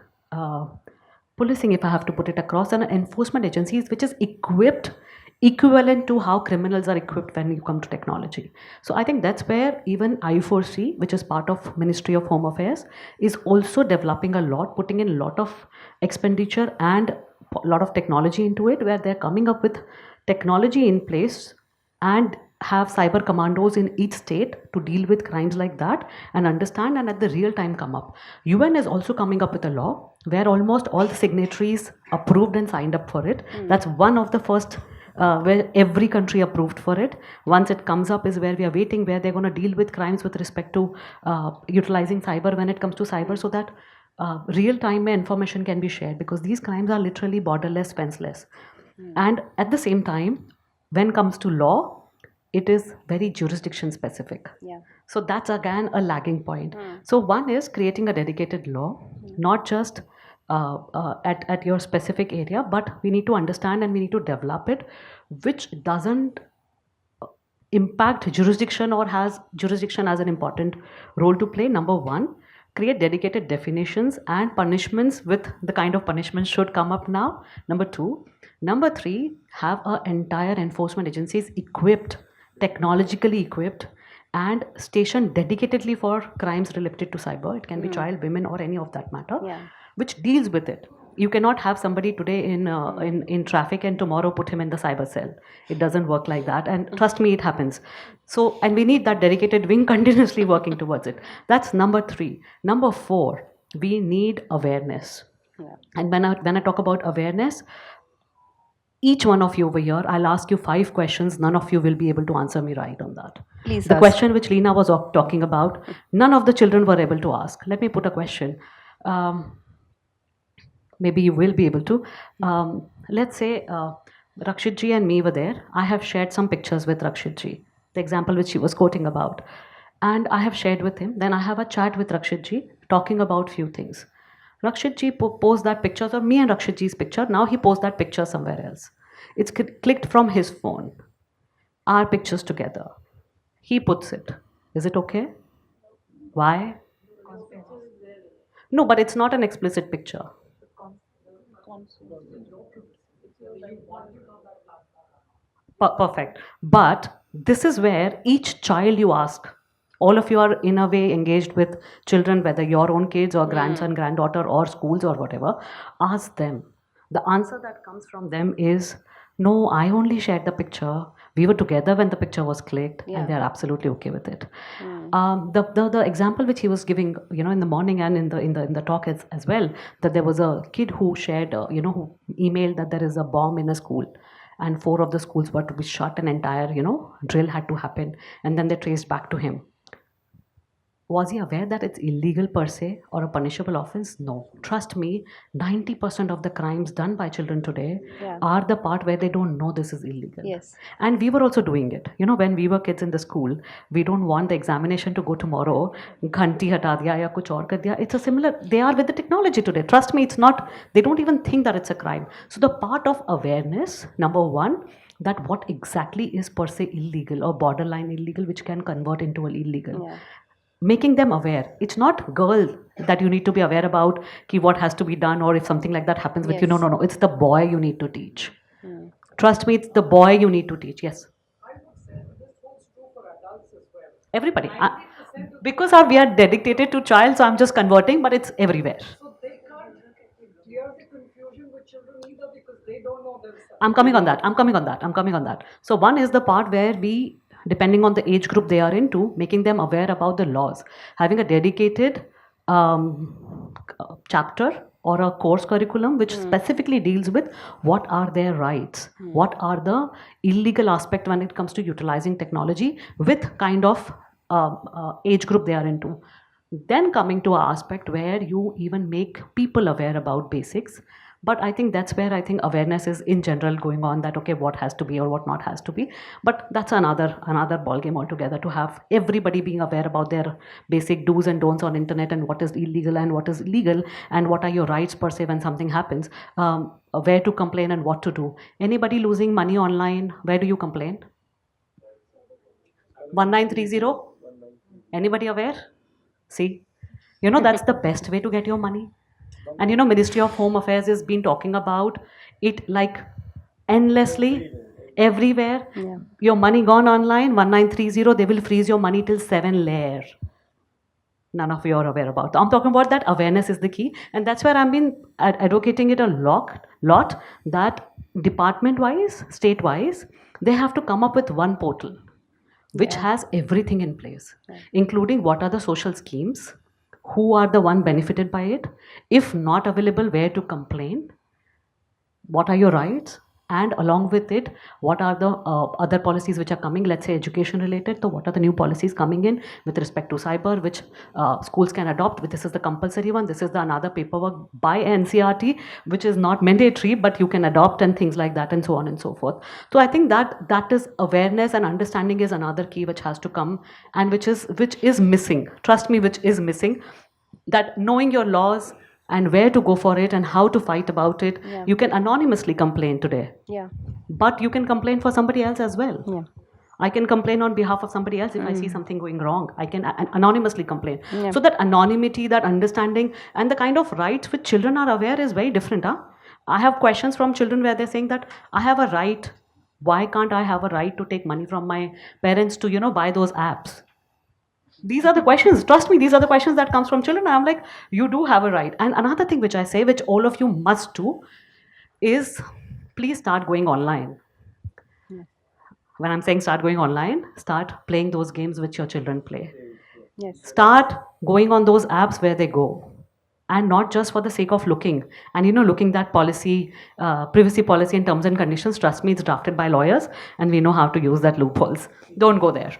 policing, if I have to put it across, and enforcement agencies which is equivalent to how criminals are equipped when you come to technology. So I think that's where even I4C, which is part of Ministry of Home Affairs, is also developing a lot, putting in a lot of expenditure and a lot of technology into it, where they're coming up with technology in place and have cyber commandos in each state to deal with crimes like that and understand and at the real time come up. UN is also coming up with a law where almost all the signatories approved and signed up for it. That's one of the first where every country approved for it. Once it comes up is where we are waiting, where they're going to deal with crimes with respect to utilizing cyber when it comes to cyber, so that real-time information can be shared, because these crimes are literally borderless, fenceless. And at the same time, when it comes to law, it is very jurisdiction specific. Yeah. So that's again a lagging point. So one is creating a dedicated law, not just at your specific area, but we need to understand and we need to develop it, which doesn't impact jurisdiction or has jurisdiction as an important role to play. Number one, create dedicated definitions and punishments with the kind of punishments should come up now. Number two. Number three, have an entire enforcement agencies equipped, technologically equipped, and stationed dedicatedly for crimes related to cyber. It can be child, women, or any of that matter, which deals with it. You cannot have somebody today in traffic and tomorrow put him in the cyber cell. It doesn't work like that, and trust me, it happens. So, and we need that dedicated wing continuously working towards it. That's number three. Number four, we need awareness. And when I talk about awareness, each one of you over here, I'll ask you 5 questions. None of you will be able to answer me right on that. Please The ask. question which Leena was talking about, none of the children were able to ask. Let me put a question. Maybe you will be able to. Let's say Rakshit ji and me were there. I have shared some pictures with Rakshit ji, the example which he was quoting about. And I have shared with him. Then I have a chat with Rakshit ji talking about few things. Rakshit ji posts that picture, or me and Rakshit ji's picture. Now he posts that picture somewhere else. It's clicked from his phone. Our pictures together. He puts it. Is it okay? Why? No, but it's not an explicit picture. Perfect. But this is where each child you ask, all of you are in a way engaged with children, whether your own kids or grandson, granddaughter, or schools or whatever, ask them. The answer that comes from them is, no, I only shared the picture. We were together when the picture was clicked, and they're absolutely okay with it. The example which he was giving, in the morning and in the talk as well, that there was a kid who shared, who emailed that there is a bomb in a school, and 4 of the schools were to be shut. An entire, drill had to happen, and then they traced back to him. Was he aware that it's illegal per se or a punishable offense? No. Trust me, 90% of the crimes done by children today are the part where they don't know this is illegal. Yes. And we were also doing it. When we were kids in the school, we don't want the examination to go tomorrow. Ghanti hata diya ya kuch aur kar diya. It's a similar, they are with the technology today. Trust me, it's not, they don't even think that it's a crime. So the part of awareness, number one, that what exactly is per se illegal or borderline illegal, which can convert into an illegal. Yeah. Making them aware. It's not girl that you need to be aware about what has to be done, or if something like that happens with you. No. It's the boy you need to teach. Trust me, it's the boy you need to teach. Yes. I would say that this holds true for adults as well. Everybody. 90% of Because we are dedicated to child, so I'm just converting, but it's everywhere. so they can't clear the confusion with children either because they don't know themselves. I'm coming on that. So one is the part where we, depending on the age group they are into, making them aware about the laws. Having a dedicated chapter or a course curriculum which specifically deals with what are their rights, what are the illegal aspect when it comes to utilizing technology with kind of age group they are into. Then coming to an aspect where you even make people aware about basics. But I think that's where I think awareness is in general going on, that okay, what has to be or what not has to be. But that's another ball game altogether, to have everybody being aware about their basic do's and don'ts on internet, and what is illegal and what is legal, and what are your rights per se when something happens, where to complain and what to do. Anybody losing money online, where do you complain? 1930? Anybody aware? See, that's the best way to get your money. And Ministry of Home Affairs has been talking about it like endlessly, everywhere. Yeah. Your money gone online, 1930, they will freeze your money till 7 layer. None of you are aware about. I'm talking about that awareness is the key. And that's where I've been advocating it a lot, that department-wise, state-wise, they have to come up with one portal which has everything in place, including what are the social schemes, who are the one benefited by it, if not available, where to complain, what are your rights, and along with it, what are the other policies which are coming, let's say education related. So what are the new policies coming in with respect to cyber, which schools can adopt. This is the compulsory one, this is the another paperwork by NCERT, which is not mandatory, but you can adopt, and things like that, and so on and so forth. So I think that is awareness and understanding is another key which has to come, and which is missing. Trust me, which is missing. That knowing your laws and where to go for it and how to fight about it. Yeah. You can anonymously complain today. Yeah. But you can complain for somebody else as well. Yeah. I can complain on behalf of somebody else if I see something going wrong. I can anonymously complain. Yeah. So that anonymity, that understanding, and the kind of rights which children are aware is very different. I have questions from children where they're saying that I have a right. Why can't I have a right to take money from my parents to, buy those apps? These are the questions. Trust me, these are the questions that comes from children. I'm like, you do have a right. And another thing which I say, which all of you must do, is please start going online. When I'm saying start going online, start playing those games which your children play. Yes. Start going on those apps where they go. and not just for the sake of looking. And looking that policy, privacy policy and terms and conditions, trust me, it's drafted by lawyers and we know how to use that loopholes. Don't go there.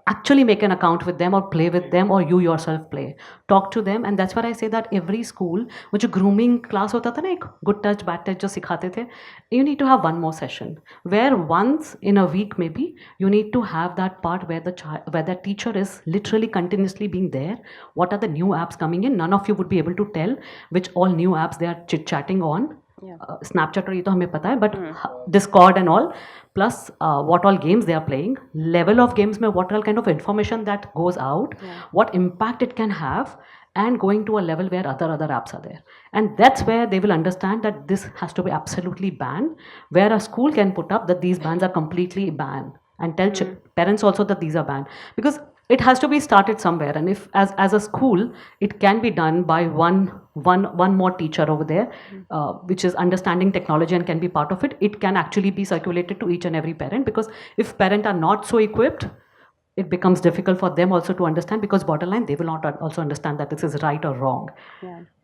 Actually make an account with them or play with them, or you yourself play. Talk to them, and that's why I say that every school, which grooming class hota tha na, ek good touch, bad touch jo sikhate the, you need to have one more session where once in a week maybe you need to have that part where the teacher is literally continuously being there. What are the new apps coming in? None of you would be able to tell which all new apps they are chit-chatting on. Snapchat और ये तो हमें पता है, but Discord and all, plus what all games they are playing, level of games में what all kind of information that goes out, what impact it can have, and going to a level where other apps are there. And that's where they will understand that this has to be absolutely banned, where a school can put up that these bans are completely banned, and tell parents also that these are banned, because it has to be started somewhere. And if as a school it can be done by one more teacher over there, which is understanding technology and can be part of it, it can actually be circulated to each and every parent, because if parents are not so equipped, it becomes difficult for them also to understand, because borderline they will not also understand that this is right or wrong.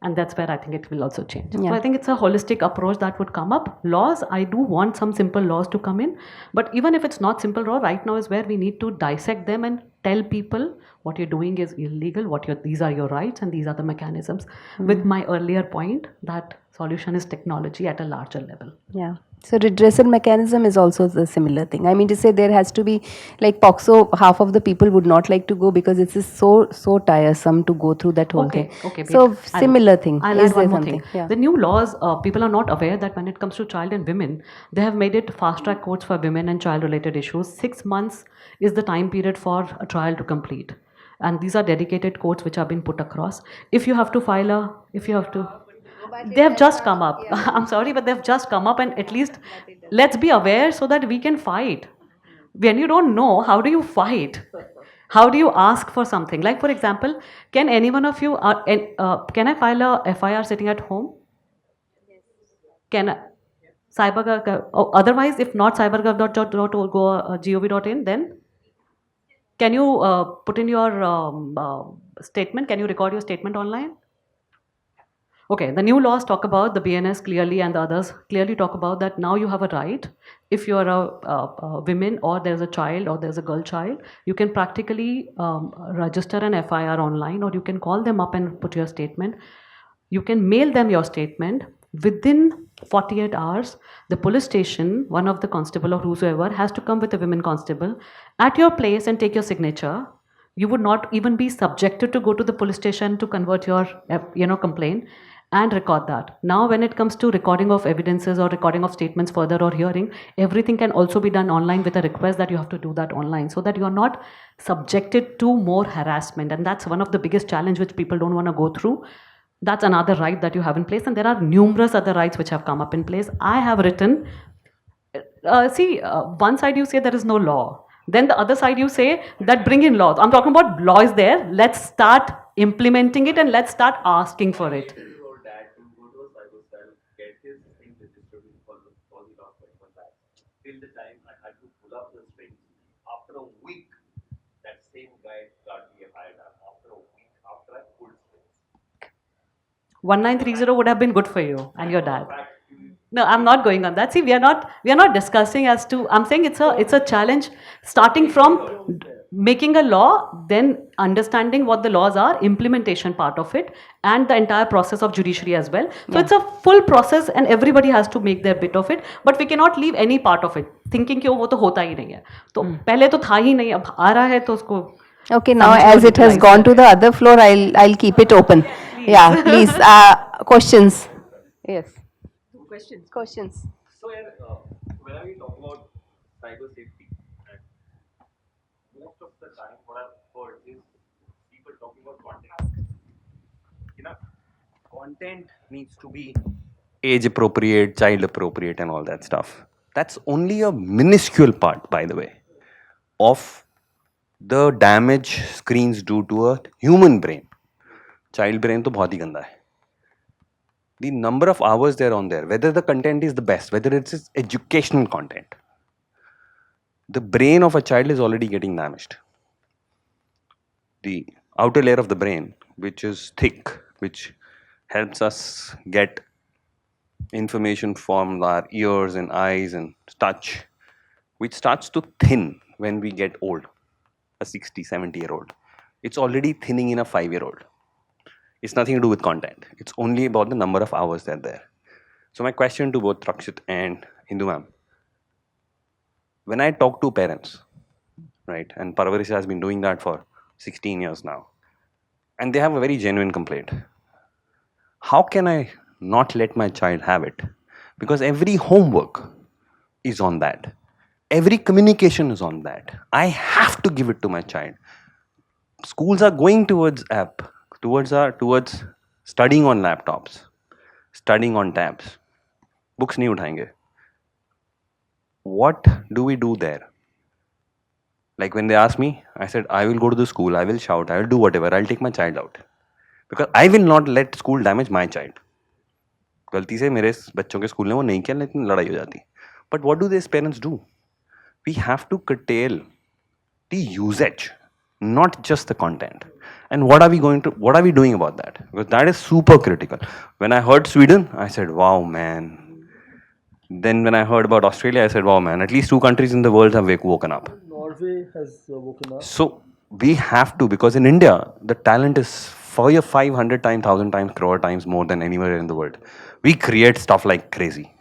And that's where I think it will also change. So I think it's a holistic approach that would come up. Laws, I do want some simple laws to come in, but even if it's not simple law, right now is where we need to dissect them and tell people what you're doing is illegal, these are your rights and these are the mechanisms. With my earlier point that solution is technology at a larger level. Yeah. So redressal mechanism is also the similar thing. I mean to say there has to be, like POXO, half of the people would not like to go because it is so tiresome to go through that whole thing. So similar thing. I'll is add one there more something? thing. The new laws, people are not aware that when it comes to child and women, they have made it fast track courts for women and child related issues. 6 months is the time period for a trial to complete. And these are dedicated courts which have been put across. If you have to file they have just come up. I'm sorry, but they've just come up, and at least let's be aware so that we can fight. When you don't know, how do you fight? How do you ask for something? Like, for example, can any one of you, can I file a FIR sitting at home? Can I? Otherwise, if not cybergov.gov.in, then can you put in your statement? Can you record your statement online? Okay, the new laws talk about, the BNS clearly and the others clearly talk about that now you have a right. If you are a woman or there's a child or there's a girl child, you can practically register an FIR online, or you can call them up and put your statement. You can mail them your statement. Within 48 hours, the police station, one of the constable or whosoever, has to come with a women constable at your place and take your signature. You would not even be subjected to go to the police station to convert your complaint and record that. Now when it comes to recording of evidences or recording of statements further or hearing, everything can also be done online with a request that you have to do that online, so that you are not subjected to more harassment. And that's one of the biggest challenge which people don't want to go through. That's another right that you have in place, and there are numerous other rights which have come up in place. I have written, one side you say there is no law, then the other side you say that bring in laws. I'm talking about law is there, let's start implementing it and let's start asking for it. Till the time I had to pull up the strings. After a week, that same guy got me a fired up. After a week, after I pulled strings. 1930 would have been good for you and your dad. No, I'm not going on that. See, we are not discussing as to, I'm saying it's a challenge starting from making a law, then understanding what the laws are, implementation part of it, and the entire process of judiciary as well. So it's a full process and everybody has to make their bit of it, but we cannot leave any part of it thinking कि वो तो होता ही नहीं है. तो पहले तो था ही नहीं, अब आ रहा है तो उसको. Okay, now as it has gone to the other floor, I'll keep it open. Yeah, please. Questions. Yes. Questions. So, when we talk about cyber safety, most of the time what I've heard is people talking about content. Content needs to be age appropriate, child appropriate, and all that stuff. That's only a minuscule part, by the way, of the damage screens do to a human brain. Child brain to bahut hi ganda hai. The number of hours they're on there, whether the content is the best, whether it's educational content, the brain of a child is already getting damaged. The outer layer of the brain, which is thick, which helps us get information from our ears and eyes and touch, which starts to thin when we get old, a 60, 70-year-old. It's already thinning in a 5-year-old. It's nothing to do with content. It's only about the number of hours that are there. So my question to both Rakshit and Indu ma'am, when I talk to parents, right, and Parvarish has been doing that for 16 years now, and they have a very genuine complaint. How can I not let my child have it? Because every homework is on that. Every communication is on that. I have to give it to my child. Schools are going towards towards studying on laptops, studying on tabs. Books nahi uthayenge. What do we do there? Like when they ask me, I said, I will go to the school, I will shout, I will do whatever, I'll take my child out. Because I will not let school damage my child. गलती से मेरे बच्चों के school ने वो नहीं किया लेकिन लड़ाई हो जाती. But what do these parents do? We have to curtail the usage, not just the content. And what are we doing about that? Because that is super critical. When I heard Sweden, I said, wow, man. Then when I heard about Australia, I said, wow, man, at least 2 countries in the world have woken up. Norway has woken up. So we have to, because in India, the talent is 500 times, 1,000 times, crore times more than anywhere in the world. We create stuff like crazy.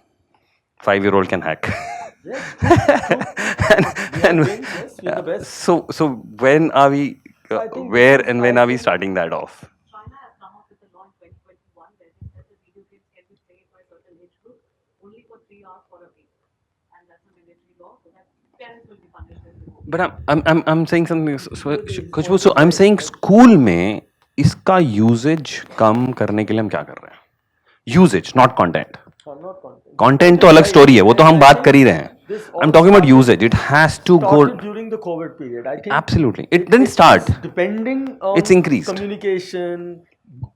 5-year-old can hack. Yes, and we're the best. So when are we, I think where this is and when how are we we- starting that off? China has come up with a law in 2021 where they said the video games can be played by certain age group only for 3 hours for a week, and that's a mandatory law so that parents will be punished. But I'm saying something. Khushbu, so I'm saying school में इसका usage कम करने के लिए हम क्या कर रहे हैं? Usage, not content. Not content. Content तो अलग story है, वो तो हम बात कर ही रहे हैं. I'm talking about usage. It has to go. Started during the COVID period. I think Absolutely. It didn't start. depending on It's increased. communication,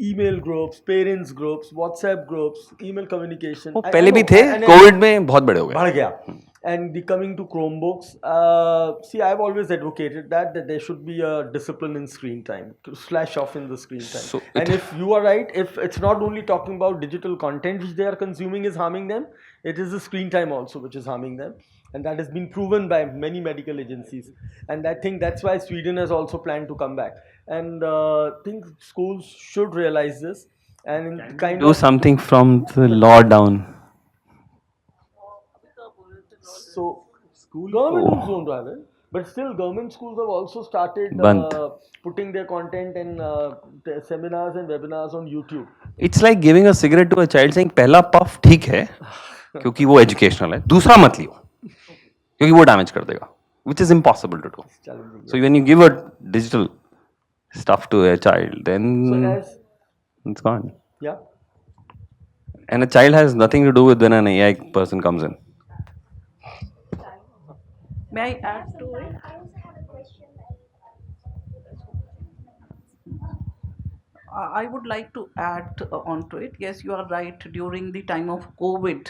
email groups, parents groups, WhatsApp groups, email communication. वो पहले भी थे, Covid में बहुत बड़े हो गए. बढ़ गया. And the coming to Chromebooks, see, I've always advocated that there should be a discipline in screen time, to slash off in the screen time. So and if you are right, if it's not only talking about digital content which they are consuming is harming them, it is the screen time also which is harming them. And that has been proven by many medical agencies. And I think that's why Sweden has also planned to come back. And I think schools should realize this and kind Do of something from the law down. So, government schools don't have it, but still government schools have also started Band. putting their content in seminars and webinars on YouTube. It's like giving a cigarette to a child saying पहला puff ठीक है क्योंकि वो educational है, दूसरा मत लियो क्योंकि वो damage कर देगा, which is impossible to do. Challenging. So when you give a digital stuff to a child, then So as it's gone. yeah, And a child has nothing to do with when an AI person comes in. May I add to it? I also have a question. I would like to add onto it. Yes, you are right. During the time of COVID,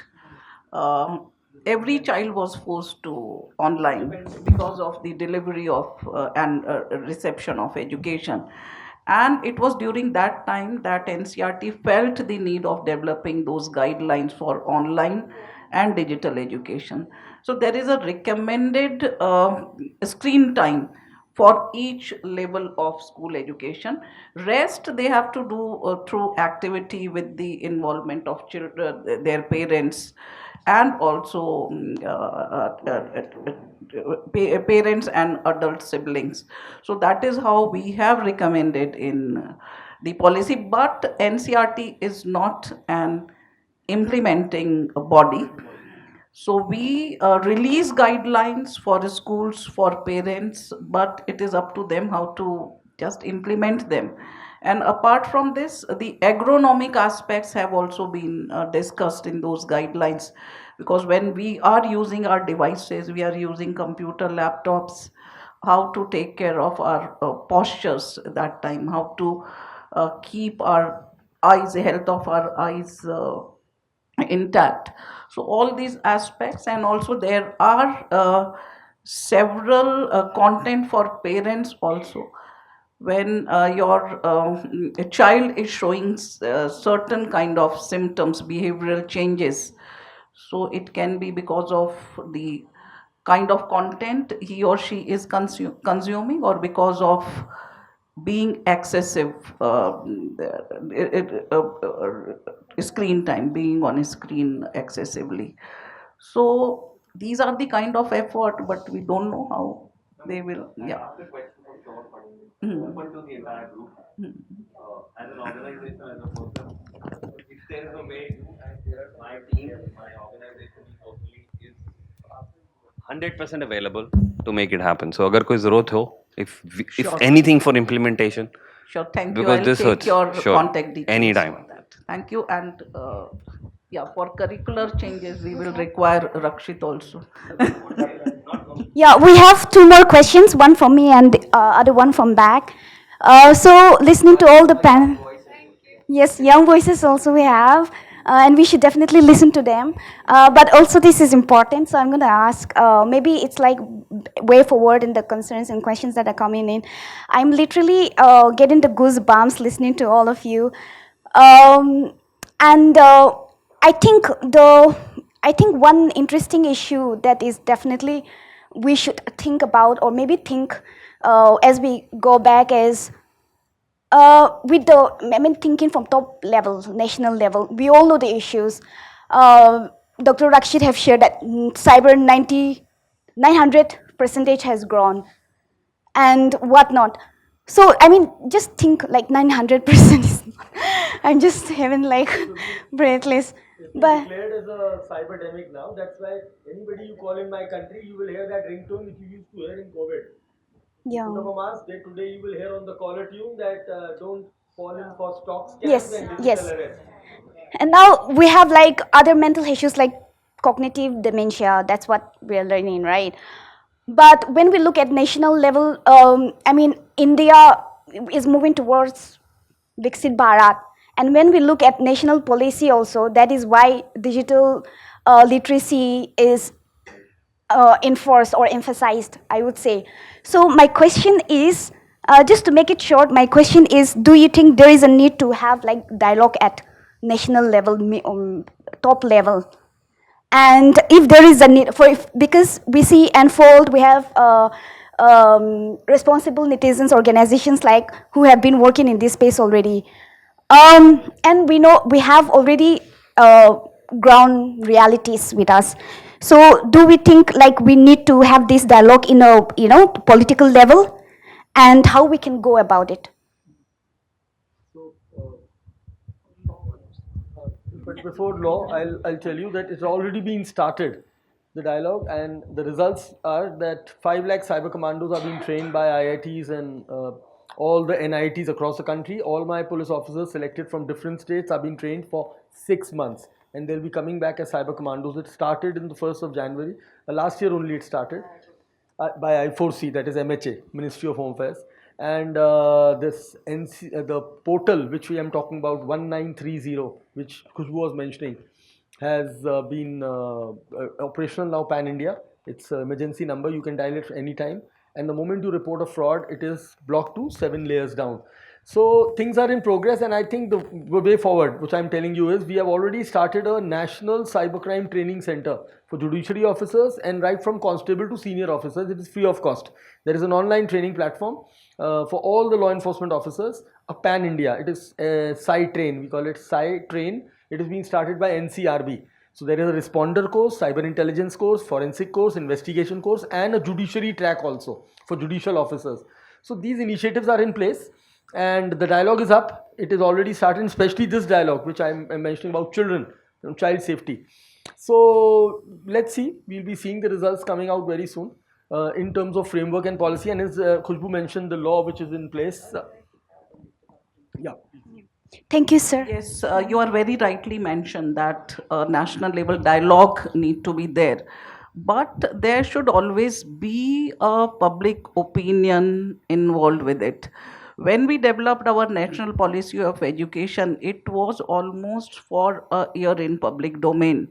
every child was forced to online because of the delivery of and reception of education. And it was during that time that NCERT felt the need of developing those guidelines for online and digital education. So there is a recommended screen time for each level of school education. Rest they have to do through activity with the involvement of children, their parents, and also parents and adult siblings. So that is how we have recommended in the policy. But NCERT is not an implementing body. So we release guidelines for the schools, for parents, but it is up to them how to just implement them. And apart from this, the agronomic aspects have also been discussed in those guidelines, because when we are using our devices, we are using computer, laptops, how to take care of our postures at that time, how to keep our eyes, health of our eyes intact. So all these aspects, and also there are several content for parents also, when a child is showing certain kind of symptoms, behavioral changes, so it can be because of the kind of content he or she is consuming, or because of being excessive screen time, being on a screen excessively. So these are the kind of effort, but we don't know how they will. Yeah. Open to the entire group. As an organization, as a person, if there is a way, my team, my organization totally is 100% available to make it happen. So, अगर कोई ज़रूरत हो, if Sure. anything for implementation, Sure, thank you. because I'll this take hurts. your Sure. contact details. Anytime. For that. Thank you. And yeah, for curricular changes, we will require Rakshit also. Yeah, we have two more questions, one from me and the other one from back. So listening to all the panel, yes, young voices also we have, and we should definitely listen to them. But also this is important, so I'm going to ask, maybe it's like way forward in the concerns and questions that are coming in. I'm literally getting the goosebumps listening to all of you. And I think one interesting issue that is definitely we should think about, or maybe think as we go back, is thinking from top level, national level. We all know the issues. Dr. Rakshit have shared that cyber 900% has grown and whatnot. So, just think like 900% is not, I'm just having like breathless. It's But declared as a cyberdemic now. That's why anybody you call in my country, you will hear that ringtone which you used to hear in COVID. yeah. Put up a mask. Today you will hear on the caller tune that don't fall in for stock scams Yes, and digital yes. arrest. And now we have like other mental issues like cognitive dementia. That's what we're learning, right? But when we look at national level, India is moving towards DIKSHA Bharat. And when we look at national policy also, that is why digital literacy is enforced or emphasized, I would say. So my question is, just to make it short, my question is, do you think there is a need to have like dialogue at national level, top level? And if there is a need for, because we see Unfold, we have responsible netizens organizations like who have been working in this space already. And we know we have already ground realities with us. So do we think like we need to have this dialogue in a political level, and how we can go about it? So, but before law, I'll tell you that it's already been started, the dialogue, and the results are that 5 lakh cyber commandos are being trained by IITs and all the NITs across the country. All my police officers selected from different states are being trained for 6 months, and they'll be coming back as cyber commandos. It started in the 1st of January. Last year only it started by I4C, that is MHA, Ministry of Home Affairs. And the portal which we am talking about, 1930, which Khushbu was mentioning, has been operational now pan-India. It's an emergency number. You can dial it anytime. And the moment you report a fraud, it is blocked to 7 layers down. So things are in progress, and I think the way forward, which I'm telling you, is we have already started a national cybercrime training center for judiciary officers, and right from constable to senior officers. It is free of cost. There is an online training platform for all the law enforcement officers, a pan-India. It is Train. We call it Train. It is being started by NCRB. So there is a responder course, cyber intelligence course, forensic course, investigation course, and a judiciary track also for judicial officers. So these initiatives are in place, and the dialogue is up. It is already started, especially this dialogue which I'm mentioning about children, child safety. So let's see, we'll be seeing the results coming out very soon in terms of framework and policy. And as Khushbu mentioned, the law which is in place. Yeah. Thank you, sir. Yes, you are very rightly mentioned that national level dialogue need to be there. But there should always be a public opinion involved with it. When we developed our national policy of education, it was almost for a year in public domain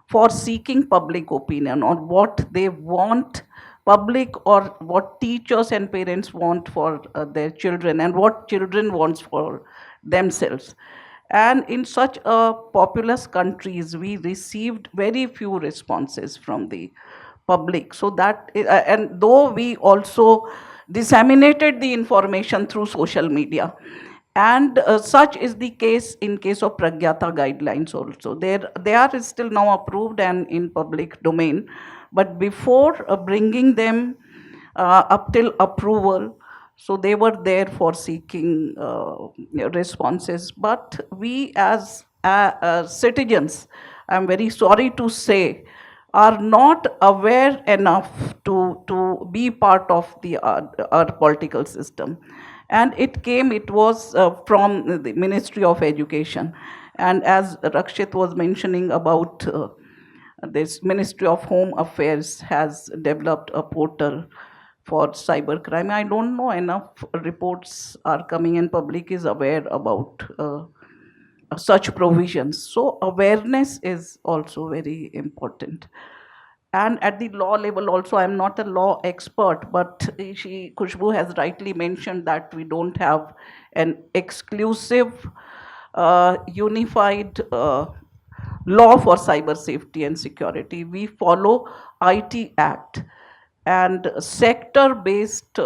for seeking public opinion on what they want public or what teachers and parents want for their children and what children wants for themselves. And in such a populous countries, we received very few responses from the public. So that, and though we also disseminated the information through social media, and such is the case in case of Pragyata guidelines also. They are still now approved and in public domain, but before bringing them up till approval, so they were there for seeking responses. But we as citizens, I'm very sorry to say, are not aware enough to be part of the our political system. And it was from the Ministry of Education. And as Rakshit was mentioning about this Ministry of Home Affairs has developed a portal for cybercrime. I don't know enough reports are coming and public is aware about such provisions. So awareness is also very important. And at the law level also, I'm not a law expert, but Khushbu has rightly mentioned that we don't have an exclusive, unified law for cyber safety and security. We follow IT Act, and sector-based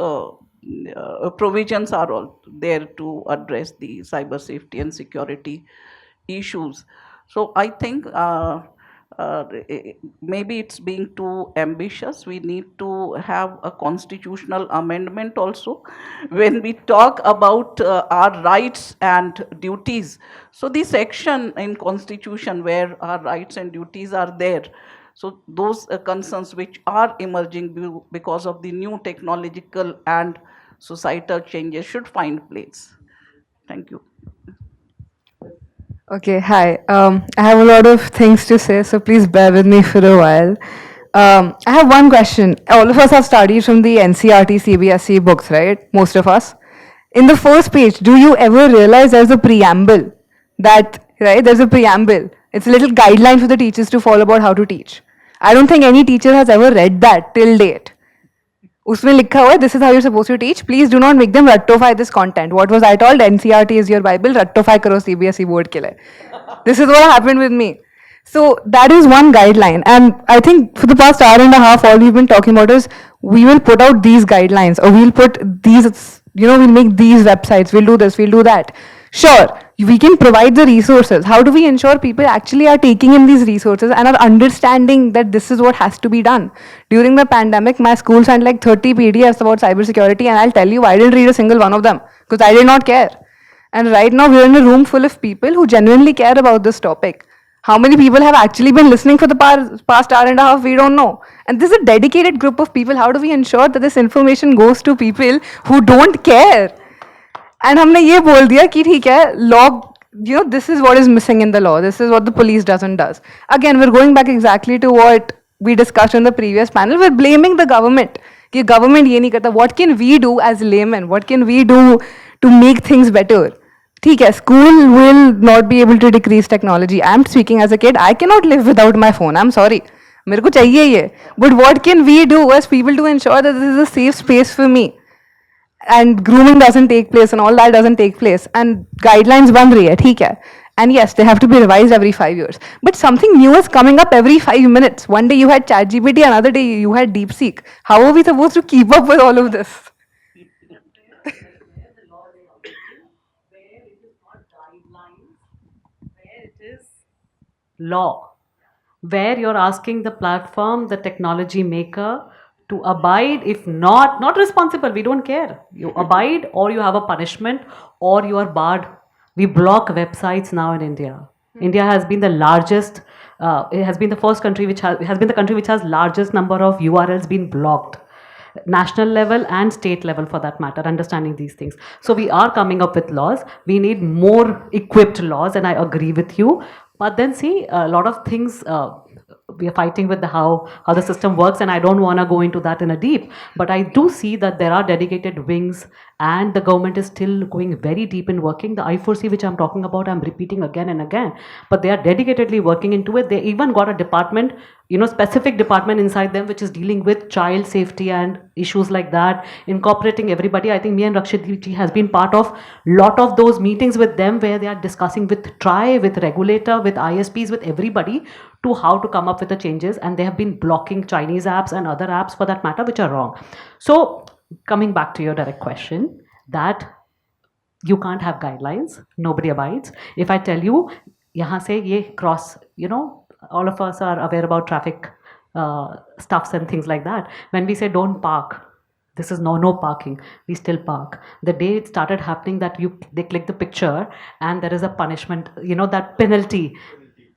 provisions are all there to address the cyber safety and security issues. So I think maybe it's being too ambitious. We need to have a constitutional amendment also when we talk about our rights and duties. So the section in constitution where our rights and duties are there, so those concerns which are emerging because of the new technological and societal changes should find place. Thank you. Okay, hi. I have a lot of things to say, so please bear with me for a while. I have one question. All of us have studied from the NCERT CBSE books, right? Most of us. In the first page, do you ever realize there's a preamble? There's a preamble. It's a little guideline for the teachers to follow about how to teach. I don't think any teacher has ever read that till date. उसमें लिखा हुआ है, this is how you're supposed to teach. Please do not make them rectify this content. What was I told? NCERT is your Bible. Rectify karo CBSE board ke liye. This is what happened with me. So that is one guideline. And I think for the past hour and a half, all we've been talking about is we will put out these guidelines, or we'll put these, we'll make these websites. We'll do this, we'll do that. Sure, we can provide the resources. How do we ensure people actually are taking in these resources and are understanding that this is what has to be done? During the pandemic, my school sent like 30 PDFs about cybersecurity, and I'll tell you, I didn't read a single one of them because I did not care. And right now, we're in a room full of people who genuinely care about this topic. How many people have actually been listening for the past hour and a half? We don't know. And this is a dedicated group of people. How do we ensure that this information goes to people who don't care? And हमने ये बोल दिया कि ठीक है, law, this is what is missing in the law. This is what the police doesn't does. Again, we're going back exactly to what we discussed in the previous panel. We're blaming the government. कि government ये नहीं करता. What can we do as laymen? What can we do to make things better? ठीक है, school will not be able to decrease technology. I'm speaking as a kid. I cannot live without my phone. I'm sorry. मेरे को चाहिए ये. But what can we do as people to ensure that this is a safe space for me? And grooming doesn't take place and all that doesn't take place. And guidelines ban rahi hai, theek hai. And yes, they have to be revised every 5 years. But something new is coming up every 5 minutes. One day you had ChatGPT, another day you had DeepSeek. How are we supposed to keep up with all of this? Law, where you're asking the platform, the technology maker, to abide. If not responsible, we don't care. You abide, or you have a punishment, or you are barred. We block websites now in India. India has been the largest, it has been the first country which has been the country which has largest number of URLs been blocked. National level and state level for that matter, understanding these things. So we are coming up with laws. We need more equipped laws, and I agree with you. But then see, a lot of things, we are fighting with how the system works, and I don't want to go into that in a deep. But I do see that there are dedicated wings, and the government is still going very deep in working. The I4C which I'm talking about, I'm repeating again and again. But they are dedicatedly working into it. They even got a department specific department inside them which is dealing with child safety and issues like that, incorporating everybody. I think me and Rakshit ji has been part of lot of those meetings with them where they are discussing with TRI, with regulator, with ISPs, with everybody to how to come up with the changes, and they have been blocking Chinese apps and other apps for that matter which are wrong. So coming back to your direct question, that you can't have guidelines, nobody abides. If I tell you, yahan se ye cross, all of us are aware about traffic stuffs and things like that. When we say don't park, this is no parking, we still park. The day it started happening that they click the picture and there is a punishment, that penalty,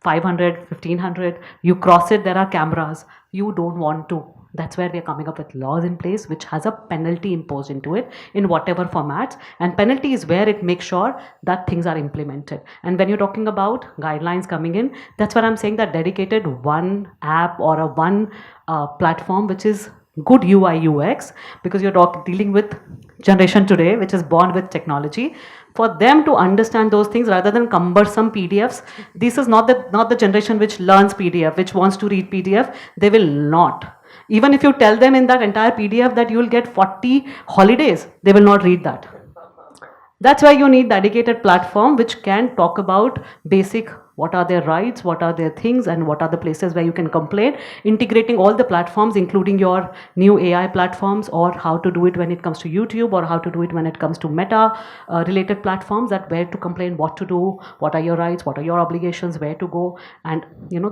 500, 1500, you cross it, there are cameras, you don't want to. That's where we are coming up with laws in place which has a penalty imposed into it in whatever formats, and penalty is where it makes sure that things are implemented. And when you're talking about guidelines coming in, that's what I'm saying, that dedicated one app or a one platform which is good UI UX, because you're dealing with generation today which is born with technology, for them to understand those things rather than cumbersome PDFs. This is not the generation which learns PDF, which wants to read PDF. They will not. Even if you tell them in that entire PDF that you will get 40 holidays, they will not read that. That's why you need dedicated platform which can talk about basic, what are their rights, what are their things, and what are the places where you can complain, integrating all the platforms, including your new AI platforms, or how to do it when it comes to YouTube, or how to do it when it comes to Meta related platforms, that where to complain, what to do, what are your rights, what are your obligations, where to go, and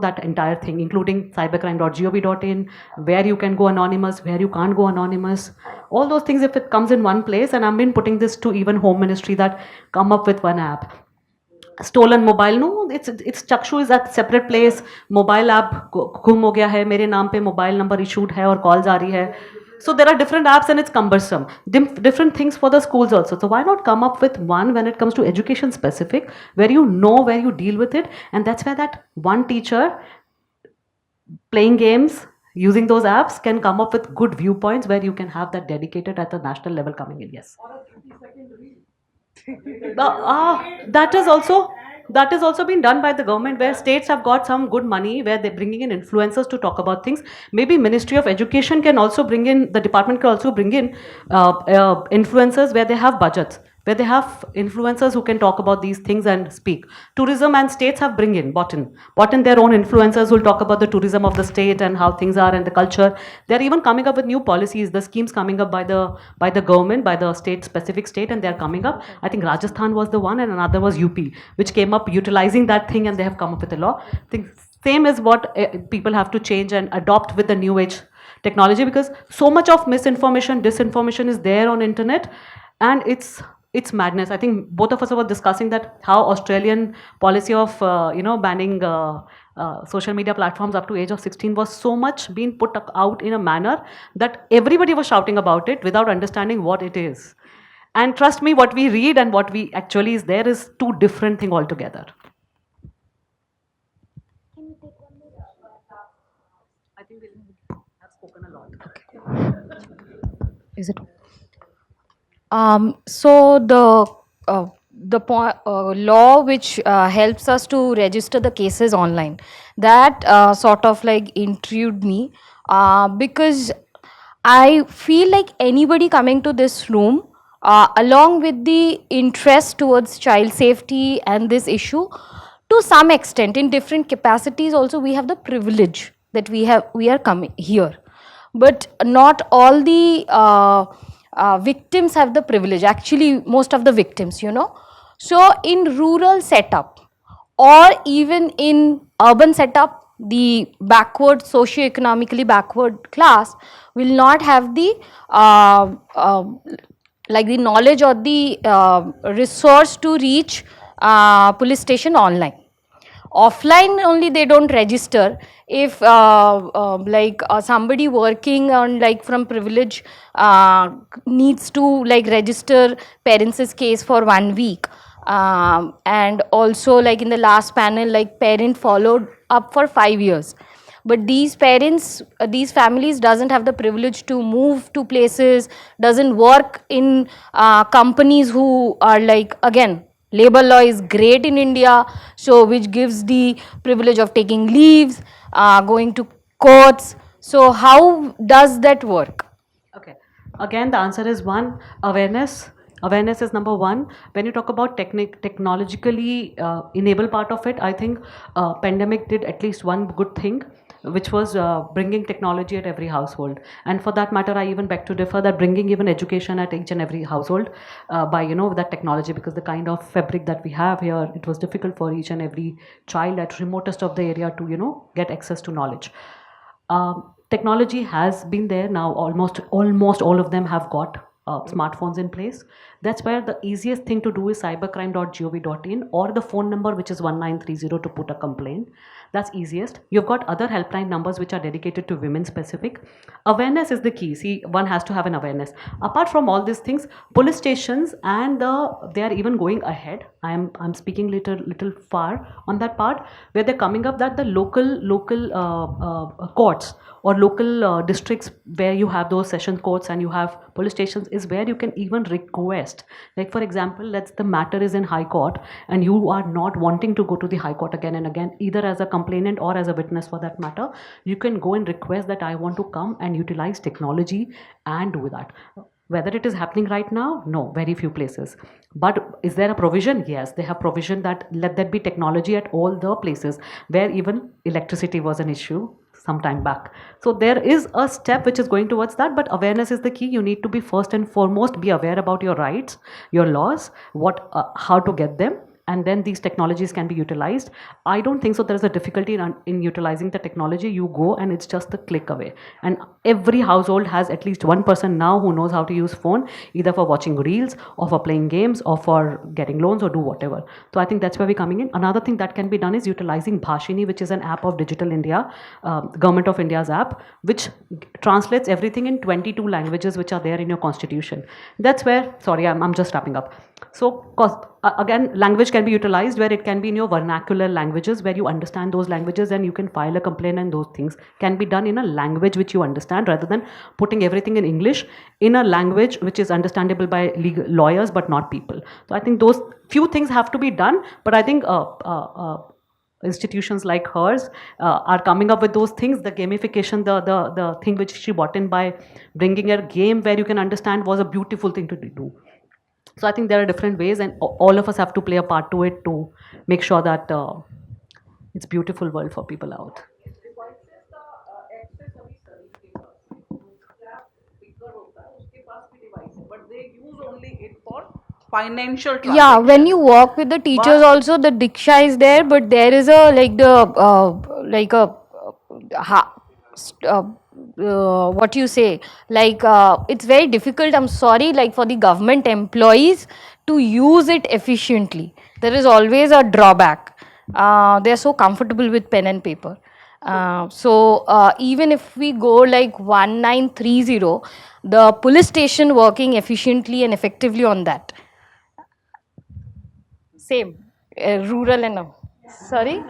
that entire thing, including cybercrime.gov.in, where you can go anonymous, where you can't go anonymous. All those things, if it comes in one place, and I've been putting this to even Home Ministry, that come up with one app. Stolen mobile, no, it's Chakshu is at separate place. Mobile app gum ho gaya hai, mere naam pe mobile number issued hai aur calls aa rahi hai. So there are different apps and it's cumbersome. Different things for the schools also. So why not come up with one when it comes to education specific, where you know where you deal with it, and that's where that one teacher playing games, using those apps, can come up with good viewpoints where you can have that dedicated at the national level coming in. Yes. That is also been done by the government, where states have got some good money where they're bringing in influencers to talk about things. Maybe Ministry of Education can also bring in, the department can also bring in influencers where they have budgets, where they have influencers who can talk about these things and speak. Tourism and states have bought in their own influencers who will talk about the tourism of the state and how things are and the culture. They're even coming up with new policies, the schemes coming up by the government, by the specific state, and they're coming up. I think Rajasthan was the one and another was UP, which came up utilizing that thing, and they have come up with a law. I think same is what people have to change and adopt with the new age technology, because so much of misinformation, disinformation is there on internet, and it's madness. I think both of us were discussing that how Australian policy of banning social media platforms up to age of 16 was so much being put out in a manner that everybody was shouting about it without understanding what it is. And trust me, what we read and what we actually is there is two different things altogether. I think we have spoken a lot. Okay. Is it? So the law which helps us to register the cases online, that sort of like intrigued me, because I feel like anybody coming to this room, along with the interest towards child safety and this issue, to some extent, in different capacities also, we have the privilege that we are coming here. But not all the victims have the privilege, actually most of the victims, So in rural setup or even in urban setup, the backward, socio-economically backward class will not have the the knowledge or the resource to reach police station online. Offline only they don't register. If somebody working on from privilege needs to register parents' case for 1 week, and also in the last panel parent followed up for 5 years. But these parents, these families doesn't have the privilege to move to places, doesn't work in companies who are again, labor law is great in India, so which gives the privilege of taking leaves, going to courts. So how does that work? Okay. Again, the answer is one, awareness. Awareness is number one. When you talk about technologically enable part of it, I think pandemic did at least one good thing, which was bringing technology at every household. And for that matter, I even beg to differ that bringing even education at each and every household by, that technology, because the kind of fabric that we have here, it was difficult for each and every child at remotest of the area to, get access to knowledge. Technology has been there now. Almost all of them have got smartphones in place. That's where the easiest thing to do is cybercrime.gov.in or the phone number, which is 1930, to put a complaint. That's easiest. You've got other helpline numbers which are dedicated to women specific. Awareness is the key. See, one has to have an awareness. Apart from all these things, police stations and they are even going ahead. I'm speaking little far on that part, where they're coming up that the local courts or local districts where you have those session courts and you have police stations is where you can even request. Like for example, let's the matter is in High Court and you are not wanting to go to the High Court again and again, either as a complainant or as a witness for that matter, you can go and request that I want to come and utilize technology and do that. Whether it is happening right now, no, very few places. But is there a provision? Yes, they have provision that let there be technology at all the places where even electricity was an issue some time back. So there is a step which is going towards that, but awareness is the key. You need to be first and foremost be aware about your rights, your laws, how to get them, and then these technologies can be utilized. I don't think so there is a difficulty in utilizing the technology. You go and it's just a click away. And every household has at least one person now who knows how to use phone, either for watching reels or for playing games or for getting loans or do whatever. So I think that's where we're coming in. Another thing that can be done is utilizing Bhashini, which is an app of Digital India, Government of India's app, which translates everything in 22 languages which are there in your constitution. That's where, sorry, I'm just wrapping up. So again, language can be utilized where it can be in your vernacular languages where you understand those languages and you can file a complaint, and those things can be done in a language which you understand rather than putting everything in English in a language which is understandable by lawyers but not people. So I think those few things have to be done, but I think institutions like hers are coming up with those things. The gamification, the thing which she brought in by bringing a game where you can understand was a beautiful thing to do. So I think there are different ways, and all of us have to play a part to it to make sure that it's a beautiful world for people out. But they use only it for financial Yeah, transactions. when you work with the teachers, But- also the Diksha is there, but there is a what you say, it's very difficult, I'm sorry, like for the government employees to use it efficiently. There is always a drawback. They're so comfortable with pen and paper. Even if we go like 1930, the police station working efficiently and effectively on that. Same, rural and sorry.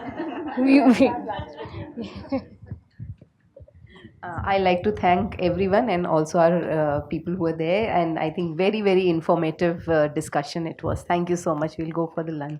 I like to thank everyone and also our people who were there, and I think very, very informative discussion it was. Thank you so much. We'll go for the lunch.